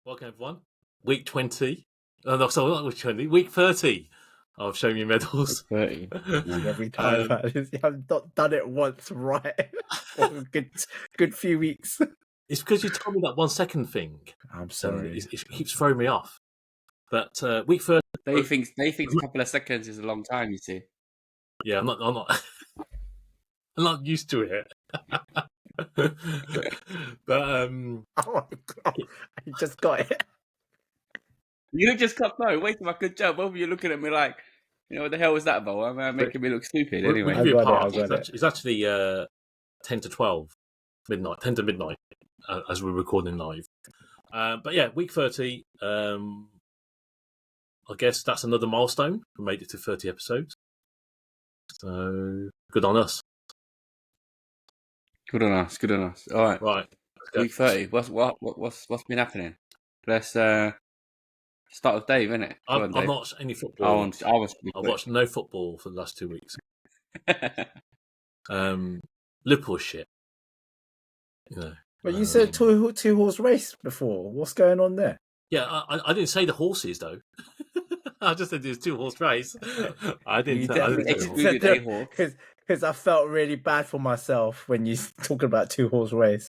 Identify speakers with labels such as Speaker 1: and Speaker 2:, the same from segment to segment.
Speaker 1: Welcome everyone. Week 20. Oh, no, sorry, not week 20. Week 30 of Show Me Your Medals.
Speaker 2: 30.
Speaker 3: Every time you have not done it once right for a good few weeks.
Speaker 1: It's because you told me that 1 second thing.
Speaker 3: I'm sorry.
Speaker 1: It keeps throwing me off. But week 30.
Speaker 2: They think a couple of seconds is a long time, you see.
Speaker 1: Yeah, I'm not I'm not used to it. But
Speaker 3: Oh my god. I just got it.
Speaker 2: You just got wait till my good job. Both of you looking at me like, what the hell was that about? I'm making me look stupid anyway.
Speaker 1: We'll give you a
Speaker 3: I
Speaker 1: pass.
Speaker 3: got it.
Speaker 1: It's actually 10 to 12 midnight, 10 to midnight as we're recording live. But yeah, week 30. I guess that's another milestone. We made it to 30 episodes. So good on us.
Speaker 2: Good on us. All right.
Speaker 1: Right.
Speaker 2: Week 30. What's been happening? Let's start with Dave, innit?
Speaker 1: I've not watched any football. I've watched no football for the last 2 weeks. Liverpool shit.
Speaker 3: But you said two-horse race before. What's going on there?
Speaker 1: Yeah, I didn't say the horses though. I just said it was 2-horse race. I didn't say
Speaker 3: because I felt really bad for myself when you talking about two-horse race.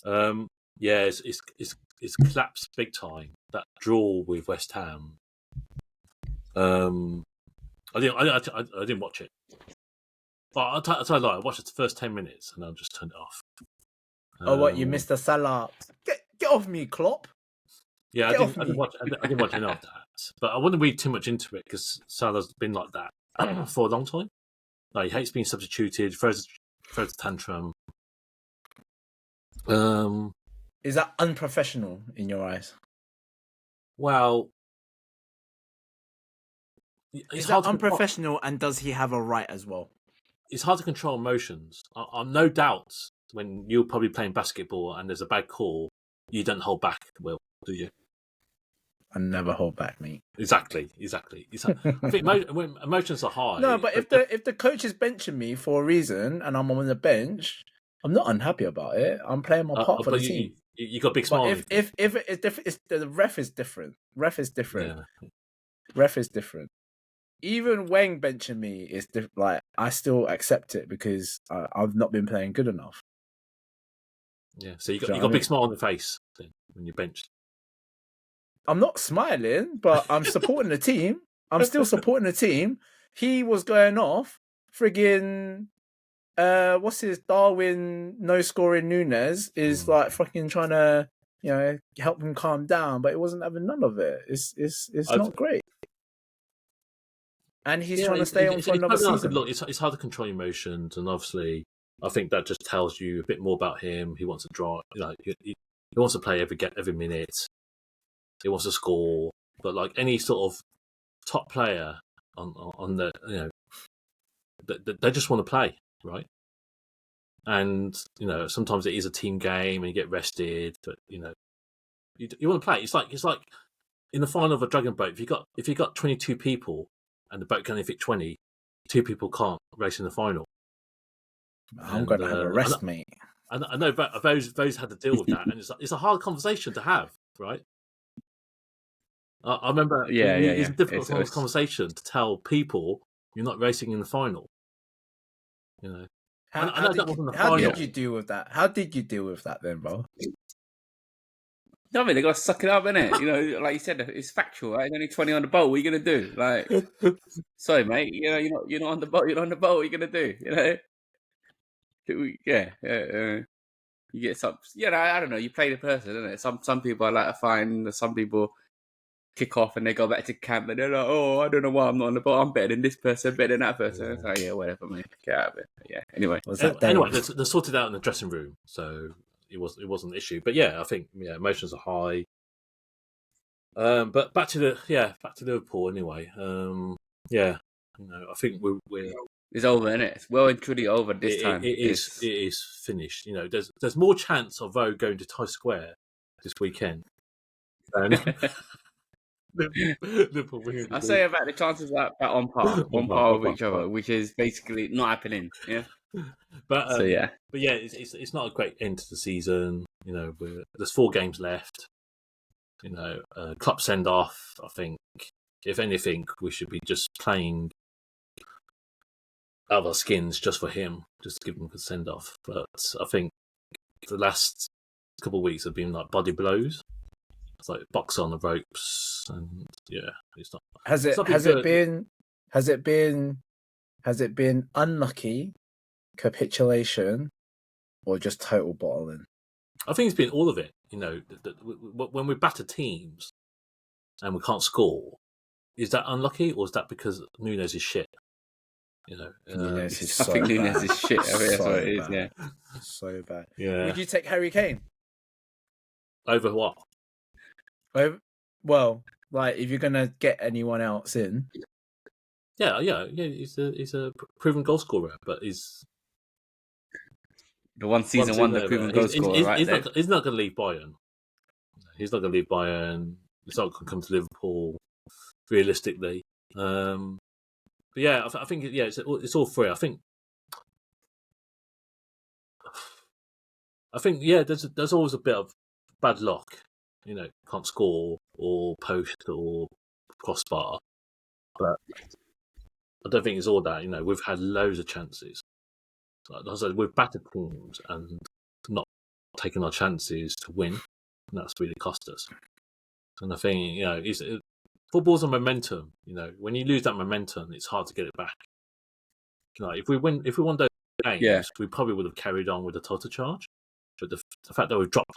Speaker 1: Yeah, it's collapsed big time. That draw with West Ham. I didn't watch it. But I'll tell you what, I watched the first 10 minutes and I'll just turn it off.
Speaker 3: What, you missed the Salah? Get off me, Klopp.
Speaker 1: Yeah, I didn't watch enough of that. But I wouldn't read too much into it because Salah's been like that for a long time. Like, he hates being substituted, throws a tantrum.
Speaker 3: Is that unprofessional in your eyes?
Speaker 1: Well,
Speaker 3: is that unprofessional, and does he have a right as well?
Speaker 1: It's hard to control emotions. I'm no doubt when you're probably playing basketball and there's a bad call, you don't hold back, Will, do you?
Speaker 3: I never hold back, mate.
Speaker 1: Exactly. I think when emotions are high.
Speaker 3: No, but if the coach is benching me for a reason and I'm on the bench, I'm not unhappy about it. I'm playing my part for the team.
Speaker 1: You got a big smile.
Speaker 3: But if it's different, the ref is different. Ref is different.
Speaker 1: Yeah.
Speaker 3: Ref is different. Even Wang benching me is like, I still accept it because I've not been playing good enough.
Speaker 1: Yeah, so you got a big smile on the face then, when you're benched.
Speaker 3: I'm not smiling, but I'm supporting the team. I'm still supporting the team. He was going off, friggin', what's his Darwin no scoring Nunes is like fucking trying to, help him calm down, but he wasn't having none of it. It's not great. And he's trying to stay on for another season.
Speaker 1: Look, it's hard to control emotions, and obviously, I think that just tells you a bit more about him. He wants to draw, he wants to play every minute. He wants to score, but like any sort of top player on the, they just want to play, right? And sometimes it is a team game and you get rested, but you want to play. It's like in the final of a dragon boat. If you got 22 people and the boat can only fit 20, 2 people can't race in the final.
Speaker 3: I'm going to have a rest, mate.
Speaker 1: I know those had to deal with that, and it's a hard conversation to have, right? I remember, it's a difficult conversation to tell people you're not racing in the final.
Speaker 3: How did you deal with that? How did you deal with that then, bro?
Speaker 2: No, I mean, they got to suck it up, innit? Like you said, it's factual, right? There's only 20 on the boat. What are you going to do? Like, sorry, mate. You're not on the boat. You're on the boat. What are you going to do? You get some. I don't know. You play the person, innit? Some people I like to find. Some people kick off and they go back to camp and they're like, oh, I don't know why I'm not on the boat. I'm better than this person, better than that person. It's like, yeah, whatever, mate. Get out of it. But yeah. Anyway,
Speaker 1: they sorted out in the dressing room, so it wasn't an issue. But yeah, I think emotions are high. But back to Liverpool anyway. I think we're
Speaker 2: it's over, isn't it? It's well and truly over this time.
Speaker 1: It is finished. There's more chance of Vogue going to Times Square this weekend.
Speaker 2: I say about the chances that on par with each other, which is basically not happening. Yeah.
Speaker 1: But it's not a great end to the season. There's 4 games left. Klopp send off. I think if anything, we should be just playing out of our skins just for him, just to give him a send off. But I think the last couple of weeks have been like body blows. It's like box on the ropes, and it's not.
Speaker 3: Has it been unlucky, capitulation, or just total bottling?
Speaker 1: I think it's been all of it. When we batter teams and we can't score, is that unlucky or is that because Nunes is shit?
Speaker 3: Nunes is
Speaker 2: I
Speaker 3: so
Speaker 2: think
Speaker 3: bad.
Speaker 2: Nunes is shit. I think that's
Speaker 3: So
Speaker 2: what it is.
Speaker 3: bad.
Speaker 2: Yeah.
Speaker 3: So bad.
Speaker 1: Yeah.
Speaker 3: Would you take Harry Kane?
Speaker 1: Over what?
Speaker 3: Well, like if you're gonna get anyone else in,
Speaker 1: Yeah. He's a proven goal scorer, but he's
Speaker 2: The one season wonder proven goal scorer, right?
Speaker 1: He's not going to leave Bayern. He's not going to leave Bayern. He's not going to come to Liverpool, realistically. But yeah, I think it's all three. I think there's always a bit of bad luck. Can't score or post or crossbar. But I don't think it's all that. We've had loads of chances. Like I said, we've battered teams and not taken our chances to win, and that's really cost us. And I think football's a momentum. When you lose that momentum, it's hard to get it back. If we won those games, we probably would have carried on with the total charge. But the fact that we've dropped,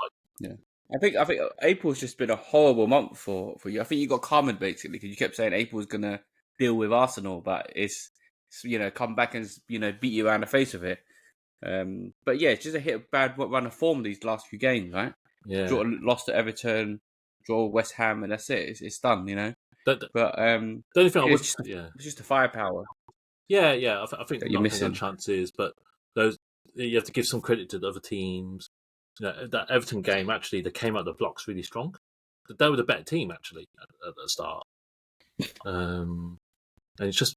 Speaker 2: I think April's just been a horrible month for you. I think you got calmed basically because you kept saying April's gonna deal with Arsenal, but it's come back and beat you around the face with it. But yeah, it's just a bad run of form these last few games, right?
Speaker 1: Yeah.
Speaker 2: Lost to Everton, draw West Ham, and that's it. It's done, But
Speaker 1: the only thing
Speaker 2: it's just the firepower.
Speaker 1: Yeah. I think
Speaker 2: that you're missing
Speaker 1: chances, but those you have to give some credit to the other teams. That Everton game actually, they came out the blocks really strong. They were the better team actually at the start. And it's just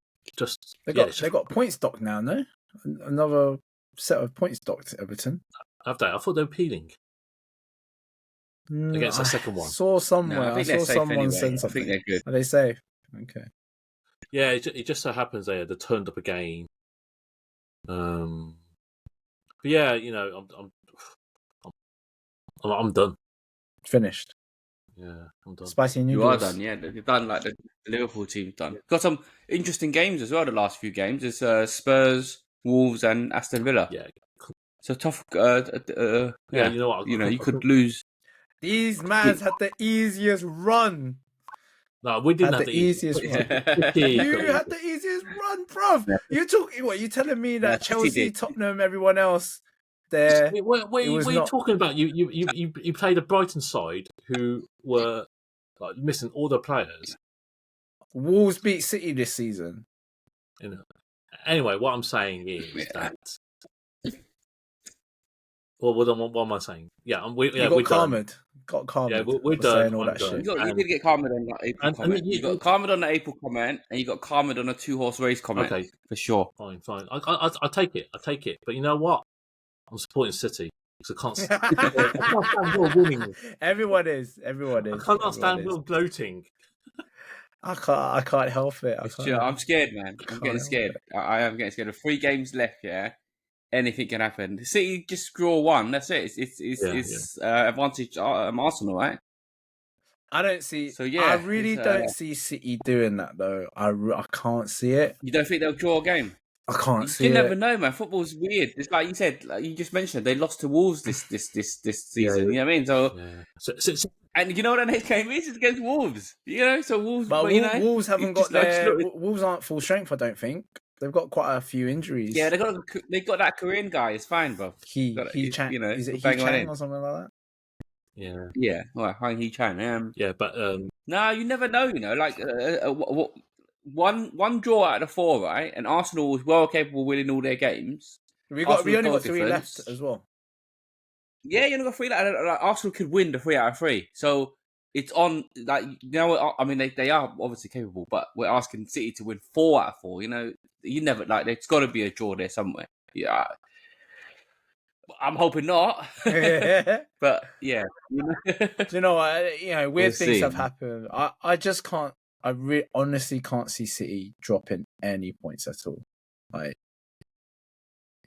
Speaker 3: they got point stock now, no? Another set of point stock to Everton.
Speaker 1: Have they? I thought they were peeling against the second one.
Speaker 3: Saw somewhere. I saw someone send something.
Speaker 2: I think they're good.
Speaker 3: Are they safe? Okay.
Speaker 1: Yeah, it just so happens they turned up again. But yeah, I'm done.
Speaker 3: Finished.
Speaker 1: Yeah, I'm done.
Speaker 3: Spicy noodles.
Speaker 2: You are done, yeah. You've done like the Liverpool team's done. Got some interesting games as well. The last few games is Spurs, Wolves, and Aston Villa.
Speaker 1: Yeah,
Speaker 2: so tough.
Speaker 1: You know what?
Speaker 2: You could lose.
Speaker 3: These mans had the easiest run.
Speaker 1: No, we didn't have the
Speaker 3: easiest run. You had the easiest run, bruv. You telling me that Chelsea, Tottenham, everyone else there?
Speaker 1: What are you talking about? You played a Brighton side who were like missing all their players.
Speaker 3: Wolves beat City this season.
Speaker 1: Anyway, what I'm saying is that. What am I saying? Yeah, we're done.
Speaker 3: Got calmed.
Speaker 1: Yeah, we're done.
Speaker 3: All that shit.
Speaker 2: You did get calmed on that April comment. You got calmed on the April comment, and you got calmed on a 2-horse race comment. Okay, for sure.
Speaker 1: Fine. I take it. But you know what? I'm supporting City because I can't stand Will winning.
Speaker 3: Everyone is. I
Speaker 1: cannot stand Will gloating.
Speaker 3: I can't help it.
Speaker 2: I'm scared, man. I'm getting scared. I am getting scared. With 3 games left, yeah. Anything can happen. City just draw 1. That's it. It's advantage Arsenal, right?
Speaker 3: I don't see. So yeah, I really don't see City doing that though. I can't see it.
Speaker 2: You don't think they'll draw a game?
Speaker 3: I can't see it.
Speaker 2: You never know, man. Football's weird. It's like you said, like you just mentioned, they lost to Wolves this season. You know what I mean? So, and you know what the next game is? It's against Wolves. So Wolves.
Speaker 3: But Wolves haven't got Wolves aren't full strength. I don't think they've got quite a few injuries.
Speaker 2: Yeah, they got that Korean guy. It's fine, bro.
Speaker 3: He Chan. Is it He Chan or something like that?
Speaker 2: Yeah. Well, He Chan.
Speaker 1: Yeah, but
Speaker 2: no, you never know. Like one draw out of the 4, right? And Arsenal was well capable of winning all their games.
Speaker 3: We only got 3 left as well.
Speaker 2: Yeah, you only got 3 left. Like, Arsenal could win the 3 out of 3. So it's on. Like I mean, they are obviously capable, but we're asking City to win 4 out of 4. You never like. There's got to be a draw there somewhere. Yeah. I'm hoping not. But yeah,
Speaker 3: Do you know what? Weird
Speaker 2: We'll
Speaker 3: things
Speaker 2: see.
Speaker 3: have happened. I just can't. I honestly can't see City dropping any points at all. Like,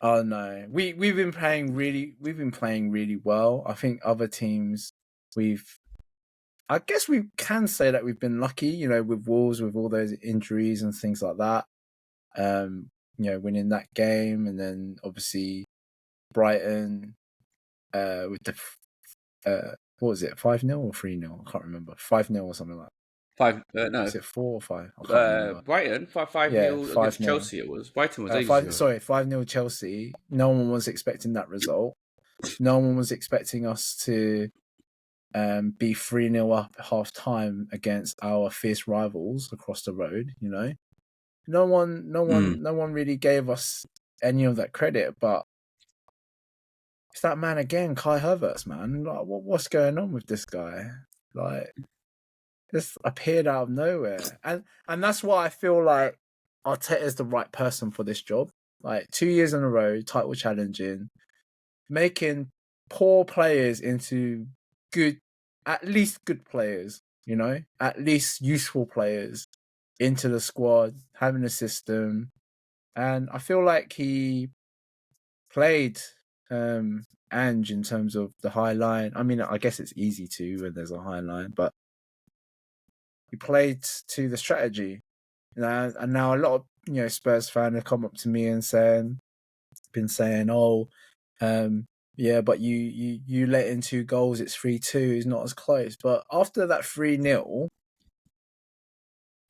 Speaker 3: oh no, we've been playing really well. I think other teams I guess we can say that we've been lucky. With Wolves, with all those injuries and things like that. Winning that game, and then obviously Brighton, with the what was it, 5-0 or 3-0? I can't remember. 5-0 or something like that.
Speaker 2: 5, no.
Speaker 3: Is it 4 or 5? I can't remember.
Speaker 2: Brighton 5
Speaker 3: Yeah,
Speaker 2: 0 against
Speaker 3: 5-0.
Speaker 2: Chelsea. It was Brighton was ages ago.
Speaker 3: 5-0 Chelsea. No one was expecting that result. No one was expecting us to be 3-0 up at half time against our fierce rivals across the road. No one really gave us any of that credit, but it's that man again, Kai Havertz, man. Like, what's going on with this guy? Like, just appeared out of nowhere, and that's why I feel like Arteta's the right person for this job. Like, 2 years in a row, title challenging, making poor players into good, at least good players. At least useful players into the squad, having a system, and I feel like he played Ange in terms of the high line. I mean, I guess it's easy to when there's a high line, but he played to the strategy. And now a lot of Spurs fans have come up to me and been saying, "Oh, yeah, but you let in 2 goals. It's 3-2. It's not as close." But after that 3-0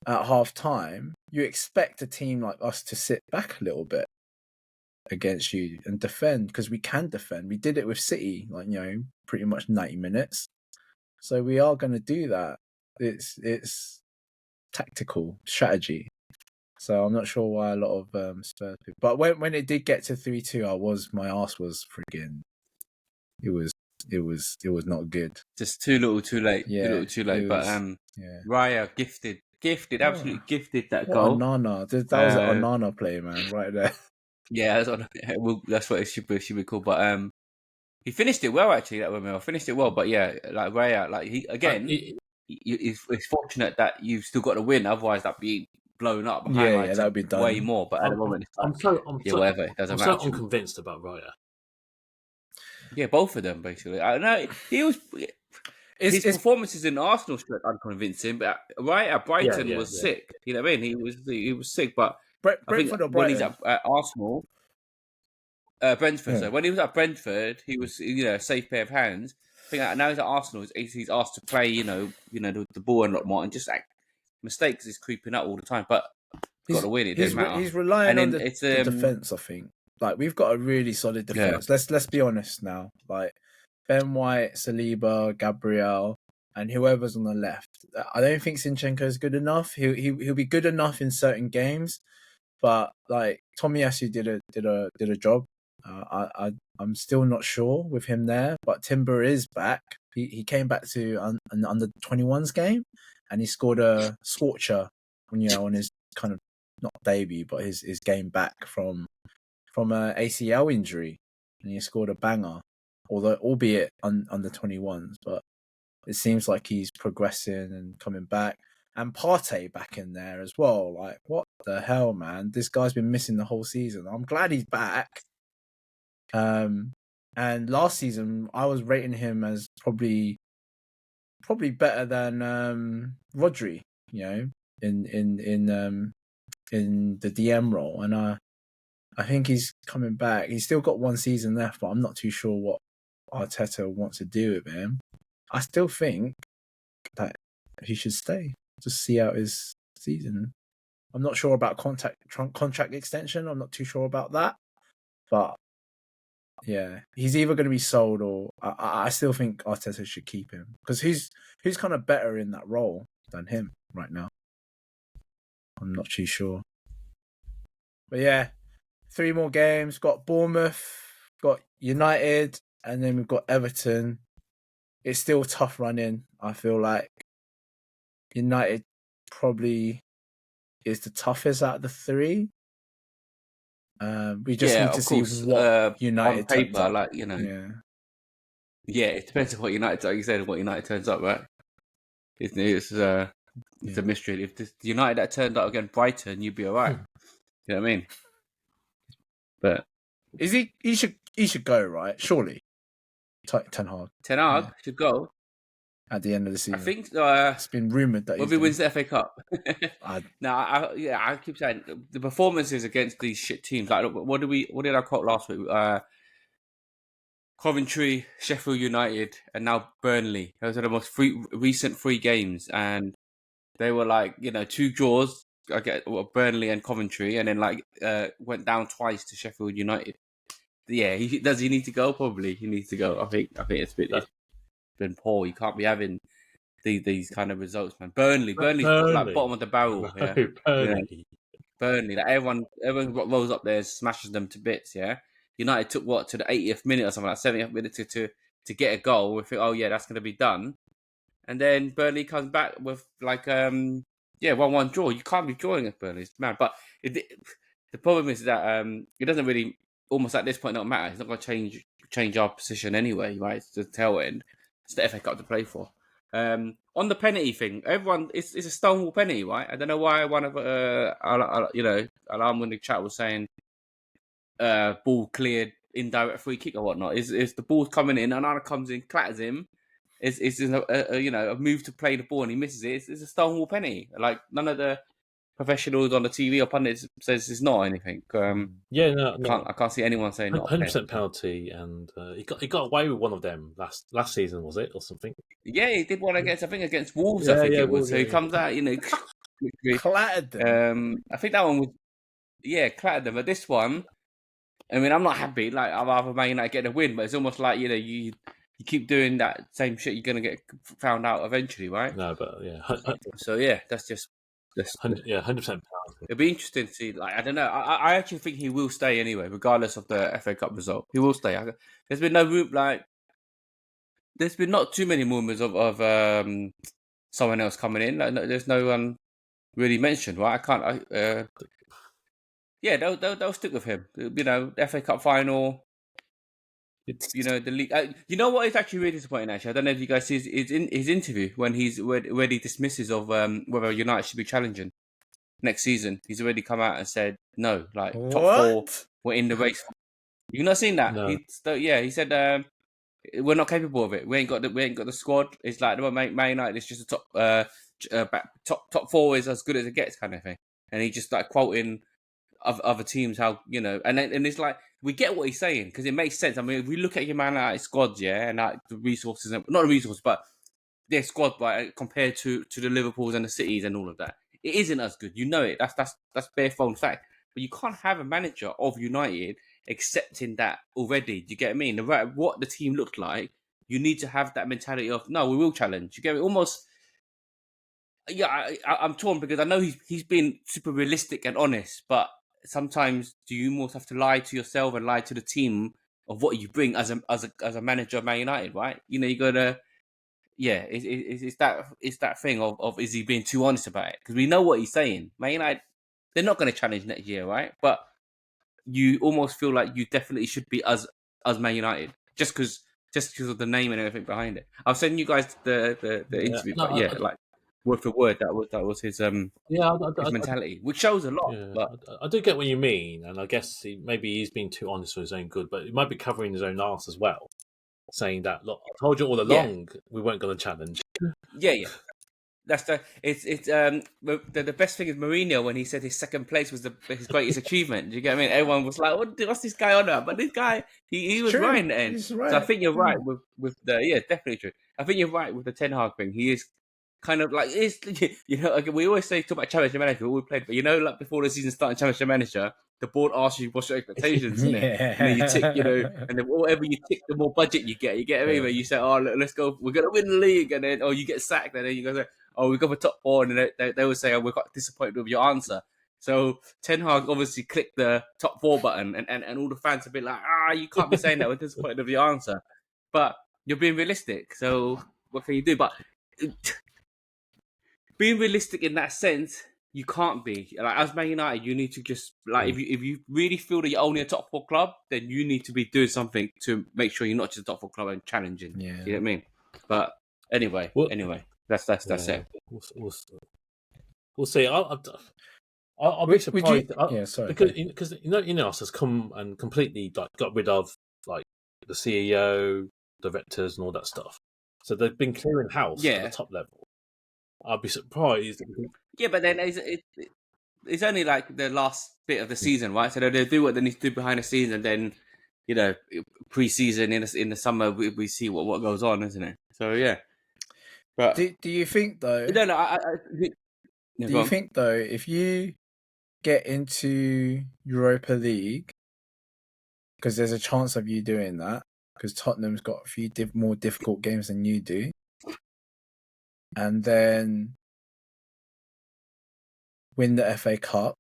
Speaker 3: at half time, you expect a team like us to sit back a little bit against you and defend, because we can defend. We did it with City, pretty much 90 minutes. So we are going to do that. It's tactical strategy. So I'm not sure why a lot of Spurs people. But when it did get to 3-2, my arse was friggin'. It was not good.
Speaker 2: Just too little, too late.
Speaker 3: Yeah,
Speaker 2: too little, too late. But
Speaker 3: yeah.
Speaker 2: Raya gifted, absolutely gifted that
Speaker 3: What
Speaker 2: goal.
Speaker 3: Onana. That was an Onana play, man, right there.
Speaker 2: Yeah, that's what it should be called. But he finished it well, actually. That Romeo finished it well. But yeah, like Raya, like he again, it's fortunate that you've still got to win. Otherwise, that'd be blown up.
Speaker 3: Yeah, that would be done
Speaker 2: way more. But at the moment, it's like, whatever. It doesn't matter.
Speaker 1: I'm so unconvinced about Raya.
Speaker 2: Yeah, both of them basically. I know his performances in Arsenal were unconvincing, but at Brighton was sick. You know what I mean? He was sick, but
Speaker 3: Brentford or Brighton?
Speaker 2: When he's at Arsenal, Brentford. So when he was at Brentford, he was a safe pair of hands. I think now he's at Arsenal. He's asked to play, the ball and a lot more, and just mistakes is creeping up all the time. But he's got to win. It doesn't matter.
Speaker 3: He's relying on the defense, I think. Like, we've got a really solid defense. Yeah. Let's be honest now. Like, Ben White, Saliba, Gabriel, and whoever's on the left. I don't think Zinchenko is good enough. He'll be good enough in certain games, but like Tomiyasu did a job. I'm still not sure with him there, but Timber is back. He came back to an under 21s game, and he scored a scorcher on his kind of not debut, but his game back from a ACL injury, and he scored a banger, albeit under 21s. But it seems like he's progressing and coming back. And Partey back in there as well. Like, what the hell, man? This guy's been missing the whole season. I'm glad he's back. And last season, I was rating him as probably better than Rodri, in the DM role. And I think he's coming back. He's still got 1 season left, but I'm not too sure what Arteta wants to do with him. I still think that he should stay. Just see out his season. I'm not sure about contract extension. I'm not too sure about that. But yeah, he's either going to be sold, or I still think Arteta should keep him, because who's kind of better in that role than him right now? I'm not too sure. But yeah, 3 more games. Got Bournemouth, got United, and then we've got Everton. It's still a tough running. I feel like United probably is the toughest out of the 3. We just need to
Speaker 2: of
Speaker 3: see
Speaker 2: course,
Speaker 3: what United
Speaker 2: on paper,
Speaker 3: turns up.
Speaker 2: like, you know,
Speaker 3: Yeah.
Speaker 2: yeah, it depends on what United, like you said, what United turns up, right? It's a mystery. If the United that turned up against Brighton, you'd be all right. You know what I mean? But
Speaker 3: Is he? He should go, right? Surely. Ten Hag
Speaker 2: Ten Hag should go.
Speaker 3: at the end of the season.
Speaker 2: I think
Speaker 3: It's been rumored that
Speaker 2: if he wins the FA Cup. No, I keep saying the performances against these shit teams. Like, what did I quote last week? Coventry, Sheffield United, and now Burnley. Those are the most recent 3 games, and they were like, you know, 2 draws. I get Burnley and Coventry, and then like went down twice to Sheffield United. Yeah, does he need to go? Probably he needs to go. I think it's been poor. You can't be having these kind of results, man. Burnley's like bottom of the barrel. Yeah. Burnley. Like everyone rolls up there, smashes them to bits. Yeah. United took what to the 80th minute or something, like 70th minute to get a goal. We think, oh yeah, that's going to be done. And then Burnley comes back with like 1-1 draw. You can't be drawing at Burnley, man. But the problem is that it doesn't really, almost at this point, not matter. It's not going to change our position anyway, right? It's the tail end. It's the FA Cup to play for. On the penalty thing, everyone it's a stonewall penalty, right? I don't know why one of alarm when the chat was saying ball cleared, indirect free kick or whatnot. Is the ball coming in, another comes in, clatters him. It's a move to play the ball and he misses it. It's a stonewall penalty. Like none of the professionals on the TV or pundits says it's not anything. I can't see anyone saying not
Speaker 1: 100% penalty, and he got away with one of them last season, was it, or something?
Speaker 2: Yeah, he did one against Wolves. I think it was. So he comes out,
Speaker 3: clattered them.
Speaker 2: I think that one was clattered them. But this one, I mean, I'm not happy. Like I'd rather Man United get a win, but it's almost like you keep doing that same shit, you're gonna get found out eventually, right?
Speaker 1: No, but yeah.
Speaker 2: So yeah, that's just
Speaker 1: 100%.
Speaker 2: It'll be interesting to see. Like I don't know. I actually think he will stay anyway, regardless of the FA Cup result. He will stay. There's been no room. Like there's been not too many rumors of someone else coming in. Like, there's no one really mentioned. Right? They'll stick with him. The FA Cup final. The league. You know what is actually really disappointing? Actually, I don't know if you guys see his interview when he's already dismisses of whether United should be challenging next season. He's already come out and said no. Like
Speaker 3: What?
Speaker 2: top 4, we're in the race. You've not seen that?
Speaker 1: No.
Speaker 2: He said we're not capable of it. We ain't got the squad. It's like Man United is just a top 4 is as good as it gets kind of thing. And he just like quoting of other teams how and it's like we get what he's saying because it makes sense. I mean, if we look at your Man United squads, and like the resources, not the resources, but their squad, right, compared to the Liverpools and the Cities and all of that, it isn't as good. You know it. That's bare phone fact. But you can't have a manager of United accepting that already. Do you get what I mean? No matter what the team looked like, you need to have that mentality of no, we will challenge. You get it? Almost. Yeah, I'm torn because I know he's been super realistic and honest, but sometimes do you almost have to lie to yourself and lie to the team of what you bring as a manager of Man United, right? You gotta, it's that thing of is he being too honest about it? Because we know what he's saying. Man United, they're not going to challenge next year, right? But you almost feel like you definitely should be as Man United just because of the name and everything behind it. I'll send you guys the interview, like word for word, that was his his mentality, which shows a lot.
Speaker 1: Yeah,
Speaker 2: but
Speaker 1: I do get what you mean, and I guess maybe he's being too honest for his own good, but he might be covering his own arse as well, saying that look, I told you all along we weren't going to challenge.
Speaker 2: Yeah. That's the best thing is Mourinho when he said his second place was his greatest achievement. Do you get what I mean? Everyone was like, "What's this guy on about?" But this guy, he was right in the end.
Speaker 3: Right.
Speaker 2: So I think you're right with the definitely true. I think you're right with the Ten Hag thing. He is kind of like we always say talk about Challenger Manager. We played, but like before the season started, Challenger Manager, the board asks you what's your expectations, isn't it? And then you tick, and then whatever you tick, the more budget you get. You get what I mean? Where you say, "Oh, let's go, we're gonna win the league," and then you get sacked, and then you go, "Oh, we got for top 4," and then they will say, "Oh, we're quite disappointed with your answer." So Ten Hag obviously clicked the top 4 button, and all the fans have been like, you can't be saying that, we're disappointed with your answer. But you're being realistic, so what can you do? But being realistic in that sense you can't be. Like as Man United, you need to just like if you really feel that you're only a top 4 club, then you need to be doing something to make sure you're not just a top 4 club and challenging.
Speaker 3: Yeah.
Speaker 2: You know what I mean? But anyway, that's it.
Speaker 1: We'll see. I'll be surprised.
Speaker 3: Sorry.
Speaker 1: Because Ineos has come and completely got rid of like the CEO, directors, and all that stuff. So they've been clearing house at the top level. I'd be surprised.
Speaker 2: Yeah, but then it's only like the last bit of the season, right? So they do what they need to do behind the scenes, and then pre-season in the summer we see what goes on, isn't it? So yeah. But
Speaker 3: do you think though?
Speaker 2: No.
Speaker 3: Do you think though, if you get into Europa League, because there's a chance of you doing that, because Tottenham's got a few more difficult games than you do, and then win the FA Cup,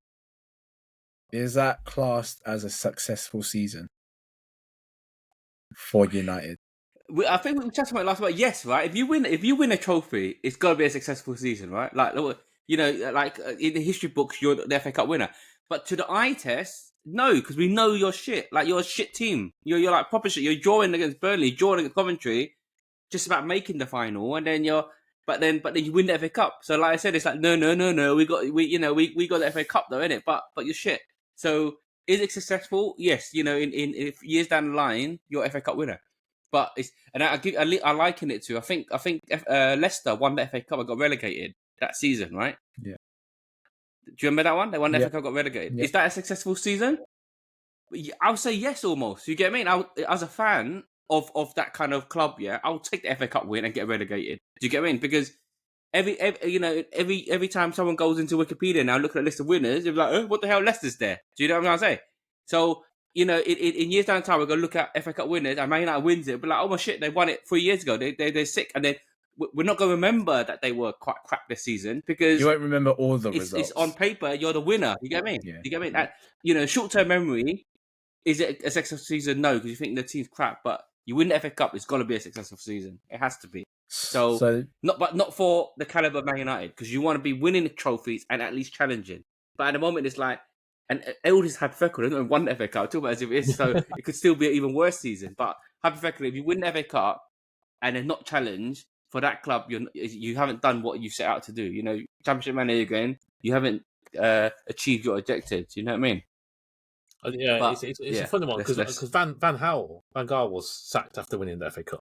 Speaker 3: is that classed as a successful season for United?
Speaker 2: I think we touched about it last week. Yes, right. If you win a trophy, it's got to be a successful season, right? Like like in the history books, you're the FA Cup winner. But to the eye test, no, because we know you're shit. Like you're a shit team. You're like proper shit. You're drawing against Burnley, drawing against Coventry, just about making the final, and then but then you win the FA Cup. So like I said, it's like no. We got the FA Cup though, innit? But you're shit. So is it successful? Yes. In years down the line, you're FA Cup winner. But I liken it to I think Leicester won the FA Cup and got relegated that season, right?
Speaker 3: Yeah.
Speaker 2: Do you remember that one? They won the FA Cup, got relegated. Yeah. Is that a successful season? I'll say yes, almost. You get me? As a fan of that kind of club, I'll take the FA Cup win and get relegated. Do you get me? Because every time someone goes into Wikipedia now, looking at a list of winners, they're like, oh, what the hell, Leicester's there? Do you know what I'm trying to say? So. In years down the time, we're going to look at FA Cup winners and Man United wins it. But like, oh my shit, they won it 3 years ago. They're sick. And then we're not going to remember that they were quite crap this season because...
Speaker 3: You won't remember all the results.
Speaker 2: It's on paper, you're the winner. You get me?
Speaker 3: Yeah.
Speaker 2: You get me? That, short-term memory, is it a successful season? No, because you think the team's crap. But you win the FA Cup, it's got to be a successful season. It has to be. So not for the caliber of Man United, because you want to be winning the trophies and at least challenging. But at the moment, it's like... And Elders hypothetical, they don't won the FA Cup. Talk about as if it is, so it could still be an even worse season. But hypothetically, if you win the FA Cup and then not challenged for that club, you haven't done what you set out to do. Championship manager again, you haven't achieved your objectives. You know what I mean?
Speaker 1: Yeah, but, it's a funny one because Van Gaal was sacked after winning the FA Cup.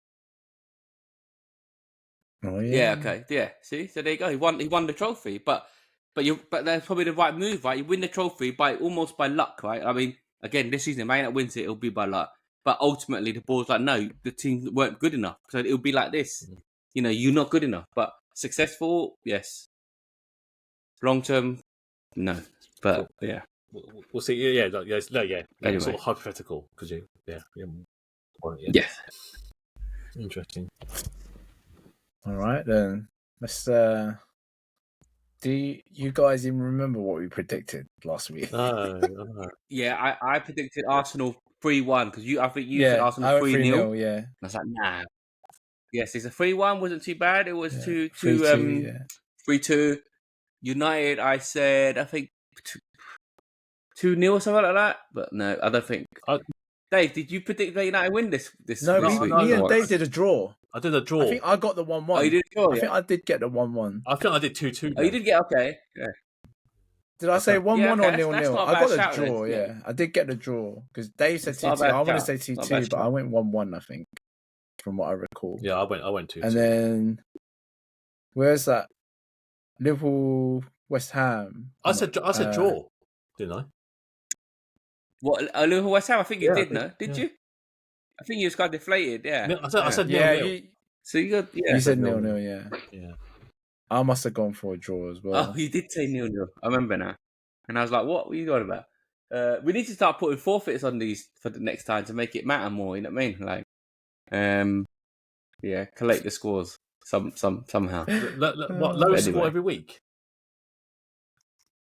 Speaker 3: Oh yeah.
Speaker 2: Yeah. Okay. Yeah. See, so there you go. He won the trophy, but that's probably the right move, right? You win the trophy almost by luck, right? I mean, again, this season, Man United wins it, it'll be by luck. But ultimately, the board's like, no, the team weren't good enough. So it'll be like this. You're not good enough. But successful, yes. Long term, no. But, yeah.
Speaker 1: We'll see. Yeah. Anyway. Sort of hypothetical. Because yeah. Interesting.
Speaker 3: All right, then. Let's... Do you guys even remember what we predicted last week?
Speaker 2: Yeah, I predicted Arsenal 3-1 because I think you said Arsenal 3-0.
Speaker 3: Yeah,
Speaker 2: and I was like, nah. Yes, it's a 3-1. Wasn't too bad. It was 3-2. United, I said, I think 2-0 or something like that. But no, I don't think. Dave, did you predict that United win this
Speaker 3: No,
Speaker 2: week?
Speaker 3: me and Dave did a draw.
Speaker 1: I did a draw.
Speaker 3: I think I got the 1-1.
Speaker 2: Oh, you did a draw?
Speaker 3: I think I did get the 1-1.
Speaker 1: I think I did 2-2.
Speaker 2: Oh, you did get okay. Yeah.
Speaker 3: Did I say 1-1 or 0-0? I got the draw.
Speaker 2: Then.
Speaker 3: Yeah, I did get the draw because Dave said 2-2. I want to say 2-2, but I went 1-1. I think, from what I recall.
Speaker 1: Yeah, I went 2-2.
Speaker 3: And then where's that? Liverpool, West Ham.
Speaker 1: I said draw, didn't I?
Speaker 2: What, Liverpool West Ham? I think you did, no? Did you? I think you just got deflated, yeah.
Speaker 1: I said 0-0.
Speaker 2: So you got,
Speaker 3: You said 0-0, yeah. I must have gone for a draw as well.
Speaker 2: Oh, you did say 0-0. I remember now. And I was like, what were you going about? We need to start putting forfeits on these for the next time to make it matter more, you know what I mean? Like, collate the scores somehow.
Speaker 1: Lowest score every week?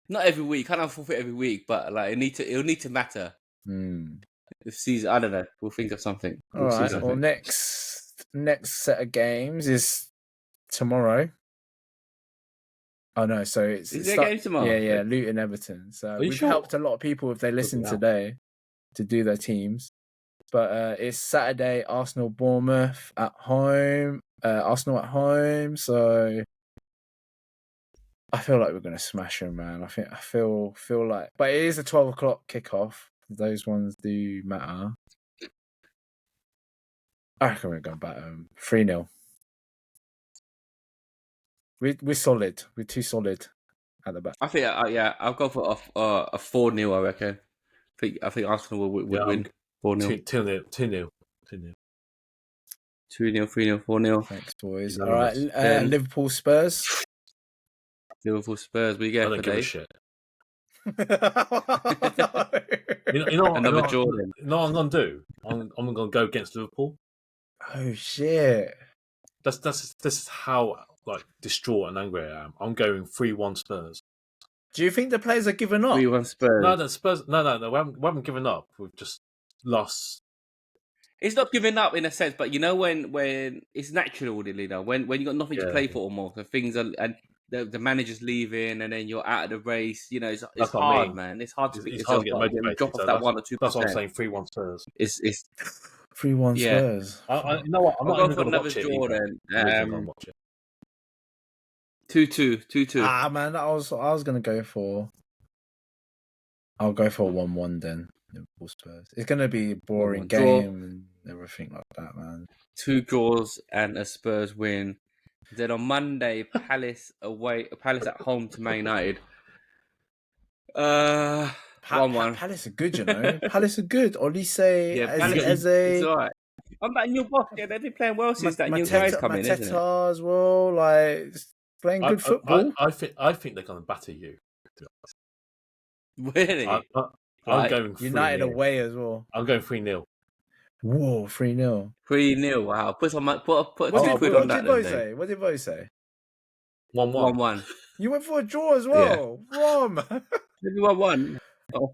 Speaker 2: Not every week. Can't have forfeit every week, but like it'll need to matter. If season, I don't know. We'll think of something.
Speaker 3: All right. Well, next set of games is tomorrow. Oh no, so it's
Speaker 2: Is there a game tomorrow?
Speaker 3: Yeah, Luton Everton. So
Speaker 1: you
Speaker 3: we've
Speaker 1: sure?
Speaker 3: helped a lot of people if they listen
Speaker 1: hell.
Speaker 3: today to do their teams. But it's Saturday, Arsenal Bournemouth at home. Arsenal at home, so I feel like we're gonna smash them, man. I feel like, but it is a 12 o'clock kickoff. Those ones do matter. I reckon we're going back 3-0. We're solid. We're too solid at the back.
Speaker 2: I think, I'll go for a 4-0. I reckon. I think Arsenal would win 4-0.
Speaker 1: 2-0. 2-0.
Speaker 2: 2-0, 3-0, 4-0.
Speaker 3: Thanks, boys.
Speaker 1: You know,
Speaker 3: All right, Liverpool Spurs.
Speaker 2: Liverpool Spurs. We
Speaker 1: I
Speaker 2: get
Speaker 1: don't
Speaker 2: for
Speaker 1: give a
Speaker 2: Dave.
Speaker 1: shit.
Speaker 3: No.
Speaker 1: You know
Speaker 2: Another Jordan.
Speaker 1: You know what I'm gonna do? I'm gonna go against Liverpool.
Speaker 3: Oh shit!
Speaker 1: This is how like distraught and angry I am. I'm going 3-1 Spurs.
Speaker 3: Do you think the players are giving up?
Speaker 2: 3-1 Spurs.
Speaker 1: No, Spurs. No. We haven't given up. We've just lost.
Speaker 2: It's not giving up in a sense, but you know when it's natural, really. Though when you got nothing to play for almost, so things are and the manager's leaving, and then you're out of the race. You know, it's
Speaker 1: That's what
Speaker 2: hard,
Speaker 1: I mean.
Speaker 2: man. It's hard to
Speaker 1: It's hard to get motivated.
Speaker 2: drop off
Speaker 1: So
Speaker 2: that 1 or 2%.
Speaker 1: That's what I'm saying. 3-1 Spurs.
Speaker 2: It's
Speaker 3: 3-1
Speaker 2: Yeah.
Speaker 3: Spurs.
Speaker 1: You know what? I'm
Speaker 2: I'll
Speaker 1: not
Speaker 2: go
Speaker 1: even
Speaker 2: for
Speaker 1: going to
Speaker 2: another
Speaker 1: watch it.
Speaker 2: Jordan.
Speaker 1: I'm not even going to watch it.
Speaker 2: 2-2.
Speaker 3: Ah man, I was gonna go for. I'll go for 1-1 then. Liverpool Spurs. It's gonna be a boring
Speaker 2: 1-1
Speaker 3: game and everything like that, man.
Speaker 2: 2 draws and a Spurs win. Then on Monday, Palace at home to Man United. 1-1.
Speaker 3: Palace are good, you know. Palace are good. Olise,
Speaker 2: Yeah,
Speaker 3: Eze,
Speaker 2: it's alright. I'm that new boss. Yeah, they've been playing well since that new guy's come in, isn't it?
Speaker 3: Mateta as well, like playing good football.
Speaker 1: I think they're going to batter you.
Speaker 2: Really?
Speaker 1: I'm
Speaker 2: Right.
Speaker 1: going 3-0.
Speaker 3: United away as well.
Speaker 1: I'm going 3-0.
Speaker 3: Whoa, 3-0.
Speaker 2: 3-0. Wow. Put 2 quid
Speaker 3: What
Speaker 2: on that.
Speaker 3: did Bo say? What did Bo say?
Speaker 1: 1-1.
Speaker 2: 1-1.
Speaker 3: You went for a draw as well. Wrong, man.
Speaker 2: Maybe 1-1.